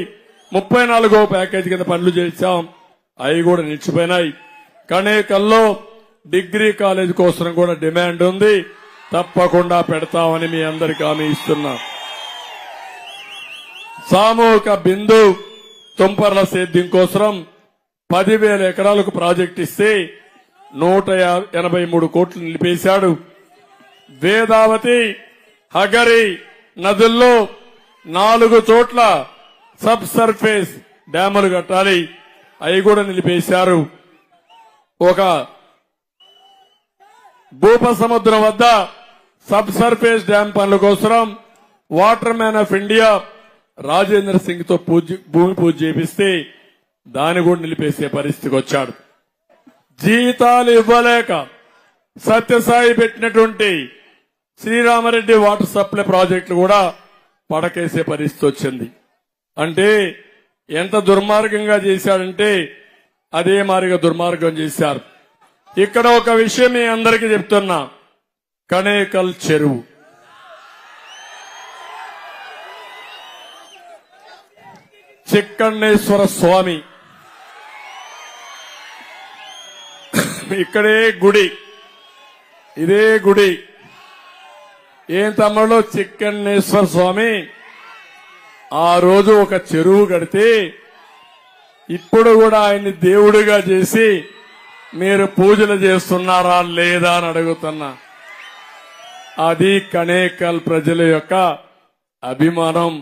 34వ ప్యాకేజ్ కింద పనులు చేశాం. అవి కూడా నిలిచిపోయినాయి. కణేకల్లో డిగ్రీ కాలేజ్ కోసం కూడా డిమాండ్ ఉంది. తప్పకుండా పెడతామని మీ అందరికీ హామీ ఇస్తున్నా. సామూహిక బిందు తుంపర్ల సేద్యం కోసం 10,000 ఎకరాలకు ప్రాజెక్టు ఇస్తే 183 కోట్లు నిలిపేశాడు. వేదావతి, హగరి నదుల్లో 4 చోట్ల సబ్ సర్ఫేస్ డ్యాములు కట్టాలి. అవి కూడా నిలిపేశారు. ఒక భూపసముద్రం వద్ద సబ్ సర్ఫేస్ డ్యాం పనుల కోసం water man of India Rajendra Singh తో భూమి పూజ చేపిస్తే దాన్ని కూడా నిలిపేసే పరిస్థితికి వచ్చాడు. జీతాలు ఇవ్వలేక సత్యసాయి పెట్టినటువంటి శ్రీరామరెడ్డి వాటర్ సప్లై ప్రాజెక్టులు కూడా పడకేసే పరిస్థితి వచ్చింది. అంటే ఎంత దుర్మార్గంగా చేశాడంటే అదే మారిగా దుర్మార్గం చేశారు. ఇక్కడ ఒక విషయం మీ అందరికీ చెప్తున్నా. కణేకల్ చెరువు చిక్కన్నేశ్వర స్వామి ఇక్కడే గుడి, ఇదే గుడి. ఏం తమ్ముళ్ళు, చిక్కన్నేశ్వర స్వామి ఆ రోజు ఒక చెరువు కడితే ఇప్పుడు కూడా ఆయన్ని దేవుడిగా చేసి మీరు పూజలు చేస్తున్నారా లేదా అని అడుగుతున్నా. అది కణేకల్ ప్రజల యొక్క అభిమానం.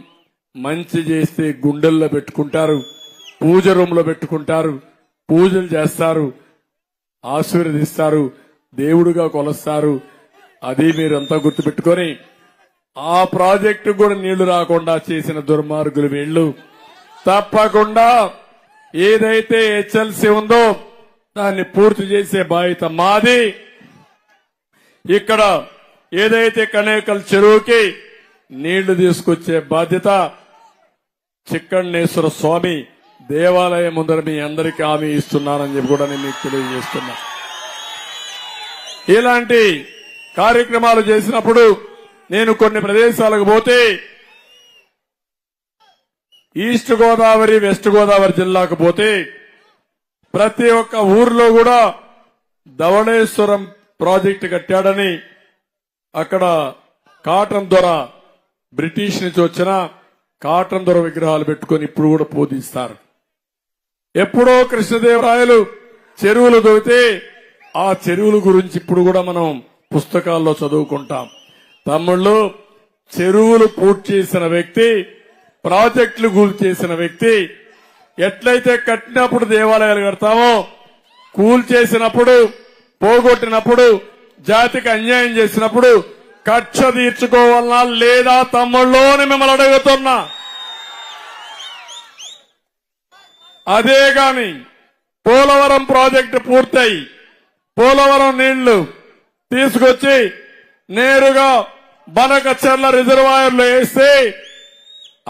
మంచి చేస్తే గుండెల్లో పెట్టుకుంటారు, పూజ రూమ్ లో పెట్టుకుంటారు, పూజలు చేస్తారు, ఆశీర్వదిస్తారు, దేవుడిగా కొలుస్తారు. అది మీరంతా గుర్తుపెట్టుకొని ఆ ప్రాజెక్టు కూడా నీళ్లు రాకుండా చేసిన దుర్మార్గులు వీళ్లు. తప్పకుండా ఏదైతే హెచ్ఎల్సీ ఉందో దాన్ని పూర్తి చేసే బాధ్యత మాది. ఇక్కడ ఏదైతే కణేకల్ చెరువుకి నీళ్లు తీసుకొచ్చే బాధ్యత చిక్కన్నేశ్వర స్వామి దేవాలయం ముందర మీ అందరికీ హామీ ఇస్తున్నానని చెప్పి కూడా నేను మీకు తెలియజేస్తున్నా. ఇలాంటి కార్యక్రమాలు చేసినప్పుడు నేను కొన్ని ప్రదేశాలకు పోతే ఈస్ట్ గోదావరి, వెస్ట్ గోదావరి జిల్లాకు పోతే ప్రతి ఒక్క ఊర్లో కూడా ధవళేశ్వరం ప్రాజెక్టు కట్టాడని అక్కడ కాటన్ దొర, బ్రిటిష్ నుంచి వచ్చిన కాటన్ దొర విగ్రహాలు పెట్టుకుని ఇప్పుడు కూడా పూజిస్తారు. ఎప్పుడో కృష్ణదేవరాయలు చెరువులు దొరికితే ఆ చెరువుల గురించి ఇప్పుడు కూడా మనం పుస్తకాల్లో చదువుకుంటాం. తమ్ముళ్ళు, చెరువులు పూర్తి చేసిన వ్యక్తి, ప్రాజెక్టులు పూర్తి చేసిన వ్యక్తి, ఎట్లయితే కట్టినప్పుడు దేవాలయాలు కడతామో కూల్చేసినప్పుడు, పోగొట్టినప్పుడు, జాతికి అన్యాయం చేసినప్పుడు కక్ష తీర్చుకోవాలనా లేదా తమ్ముళ్ళు అని మిమ్మల్ని అడుగుతున్నా. అదే గాని పోలవరం ప్రాజెక్టు పూర్తయి పోలవరం నీళ్లు తీసుకొచ్చి నేరుగా బనకచెర్ల రిజర్వాయర్లో వేస్తే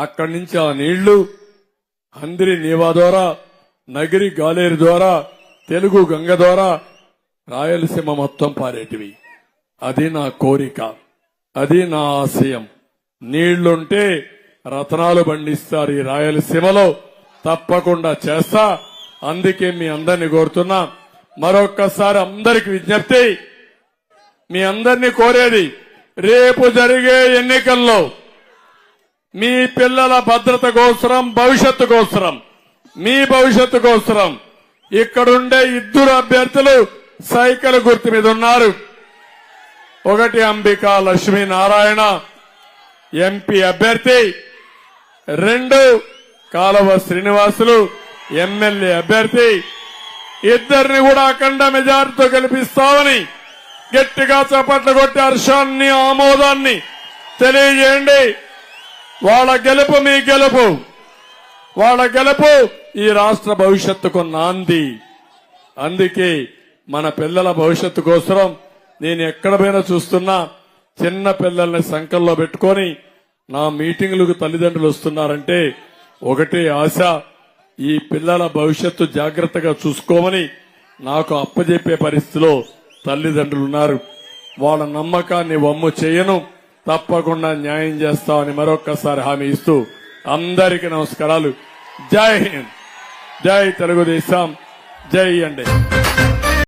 అక్కడి నుంచి ఆ నీళ్లు హంద్రి నీవా ద్వారా, నగిరి గాలేరు ద్వారా, తెలుగు గంగ ద్వారా రాయలసీమ మొత్తం పారేటివి. అది నా కోరిక, అది నా ఆశయం. నీళ్లుంటే రత్నాలు పండిస్తారు ఈ రాయలసీమలో, తప్పకుండా చేస్తా. అందుకే మీ అందరినీ కోరుతున్నా. మరొక్కసారి అందరికి విజ్ఞప్తి, మీ అందరినీ కోరేది, రేపు జరిగే ఎన్నికల్లో మీ పిల్లల భద్రత కోసరం, భవిష్యత్తు కోసరం, మీ భవిష్యత్తు కోసరం ఇక్కడుండే ఇద్దరు అభ్యర్థులు సైకిల్ గుర్తు మీద ఉన్నారు. ఒకటి అంబికా లక్ష్మీనారాయణ ఎంపీ అభ్యర్థి, రెండు కాలవ శ్రీనివాసులు ఎమ్మెల్యే అభ్యర్థి. ఇద్దరిని కూడా అఖండ మెజార్టీతో గెలిపిస్తామని గట్టిగా చప్పట్లు కొట్టి హర్షాన్ని, ఆమోదాన్ని తెలియజేయండి. వాళ్ళ గెలుపు మీ గెలుపు, వాళ్ళ గెలుపు ఈ రాష్ట్ర భవిష్యత్తుకు నాంది. అందుకే మన పిల్లల భవిష్యత్తు కోసం నేను ఎక్కడ పోయినా చూస్తున్నా చిన్న పిల్లల్ని సంకల్లో పెట్టుకొని నా మీటింగులకు తల్లిదండ్రులు వస్తున్నారంటే ఒకటే ఆశ, ఈ పిల్లల భవిష్యత్తు జాగ్రత్తగా చూసుకోమని నాకు అప్పజెప్పే పరిస్థితిలో తల్లిదండ్రులు ఉన్నారు. వాళ్ళ నమ్మకాన్ని వమ్ము చేయను, తప్పకుండా న్యాయం చేస్తామని మరొక్కసారి హామీ ఇస్తూ అందరికీ నమస్కారాలు. జై హింద్, జై తెలుగుదేశం, జై అండి.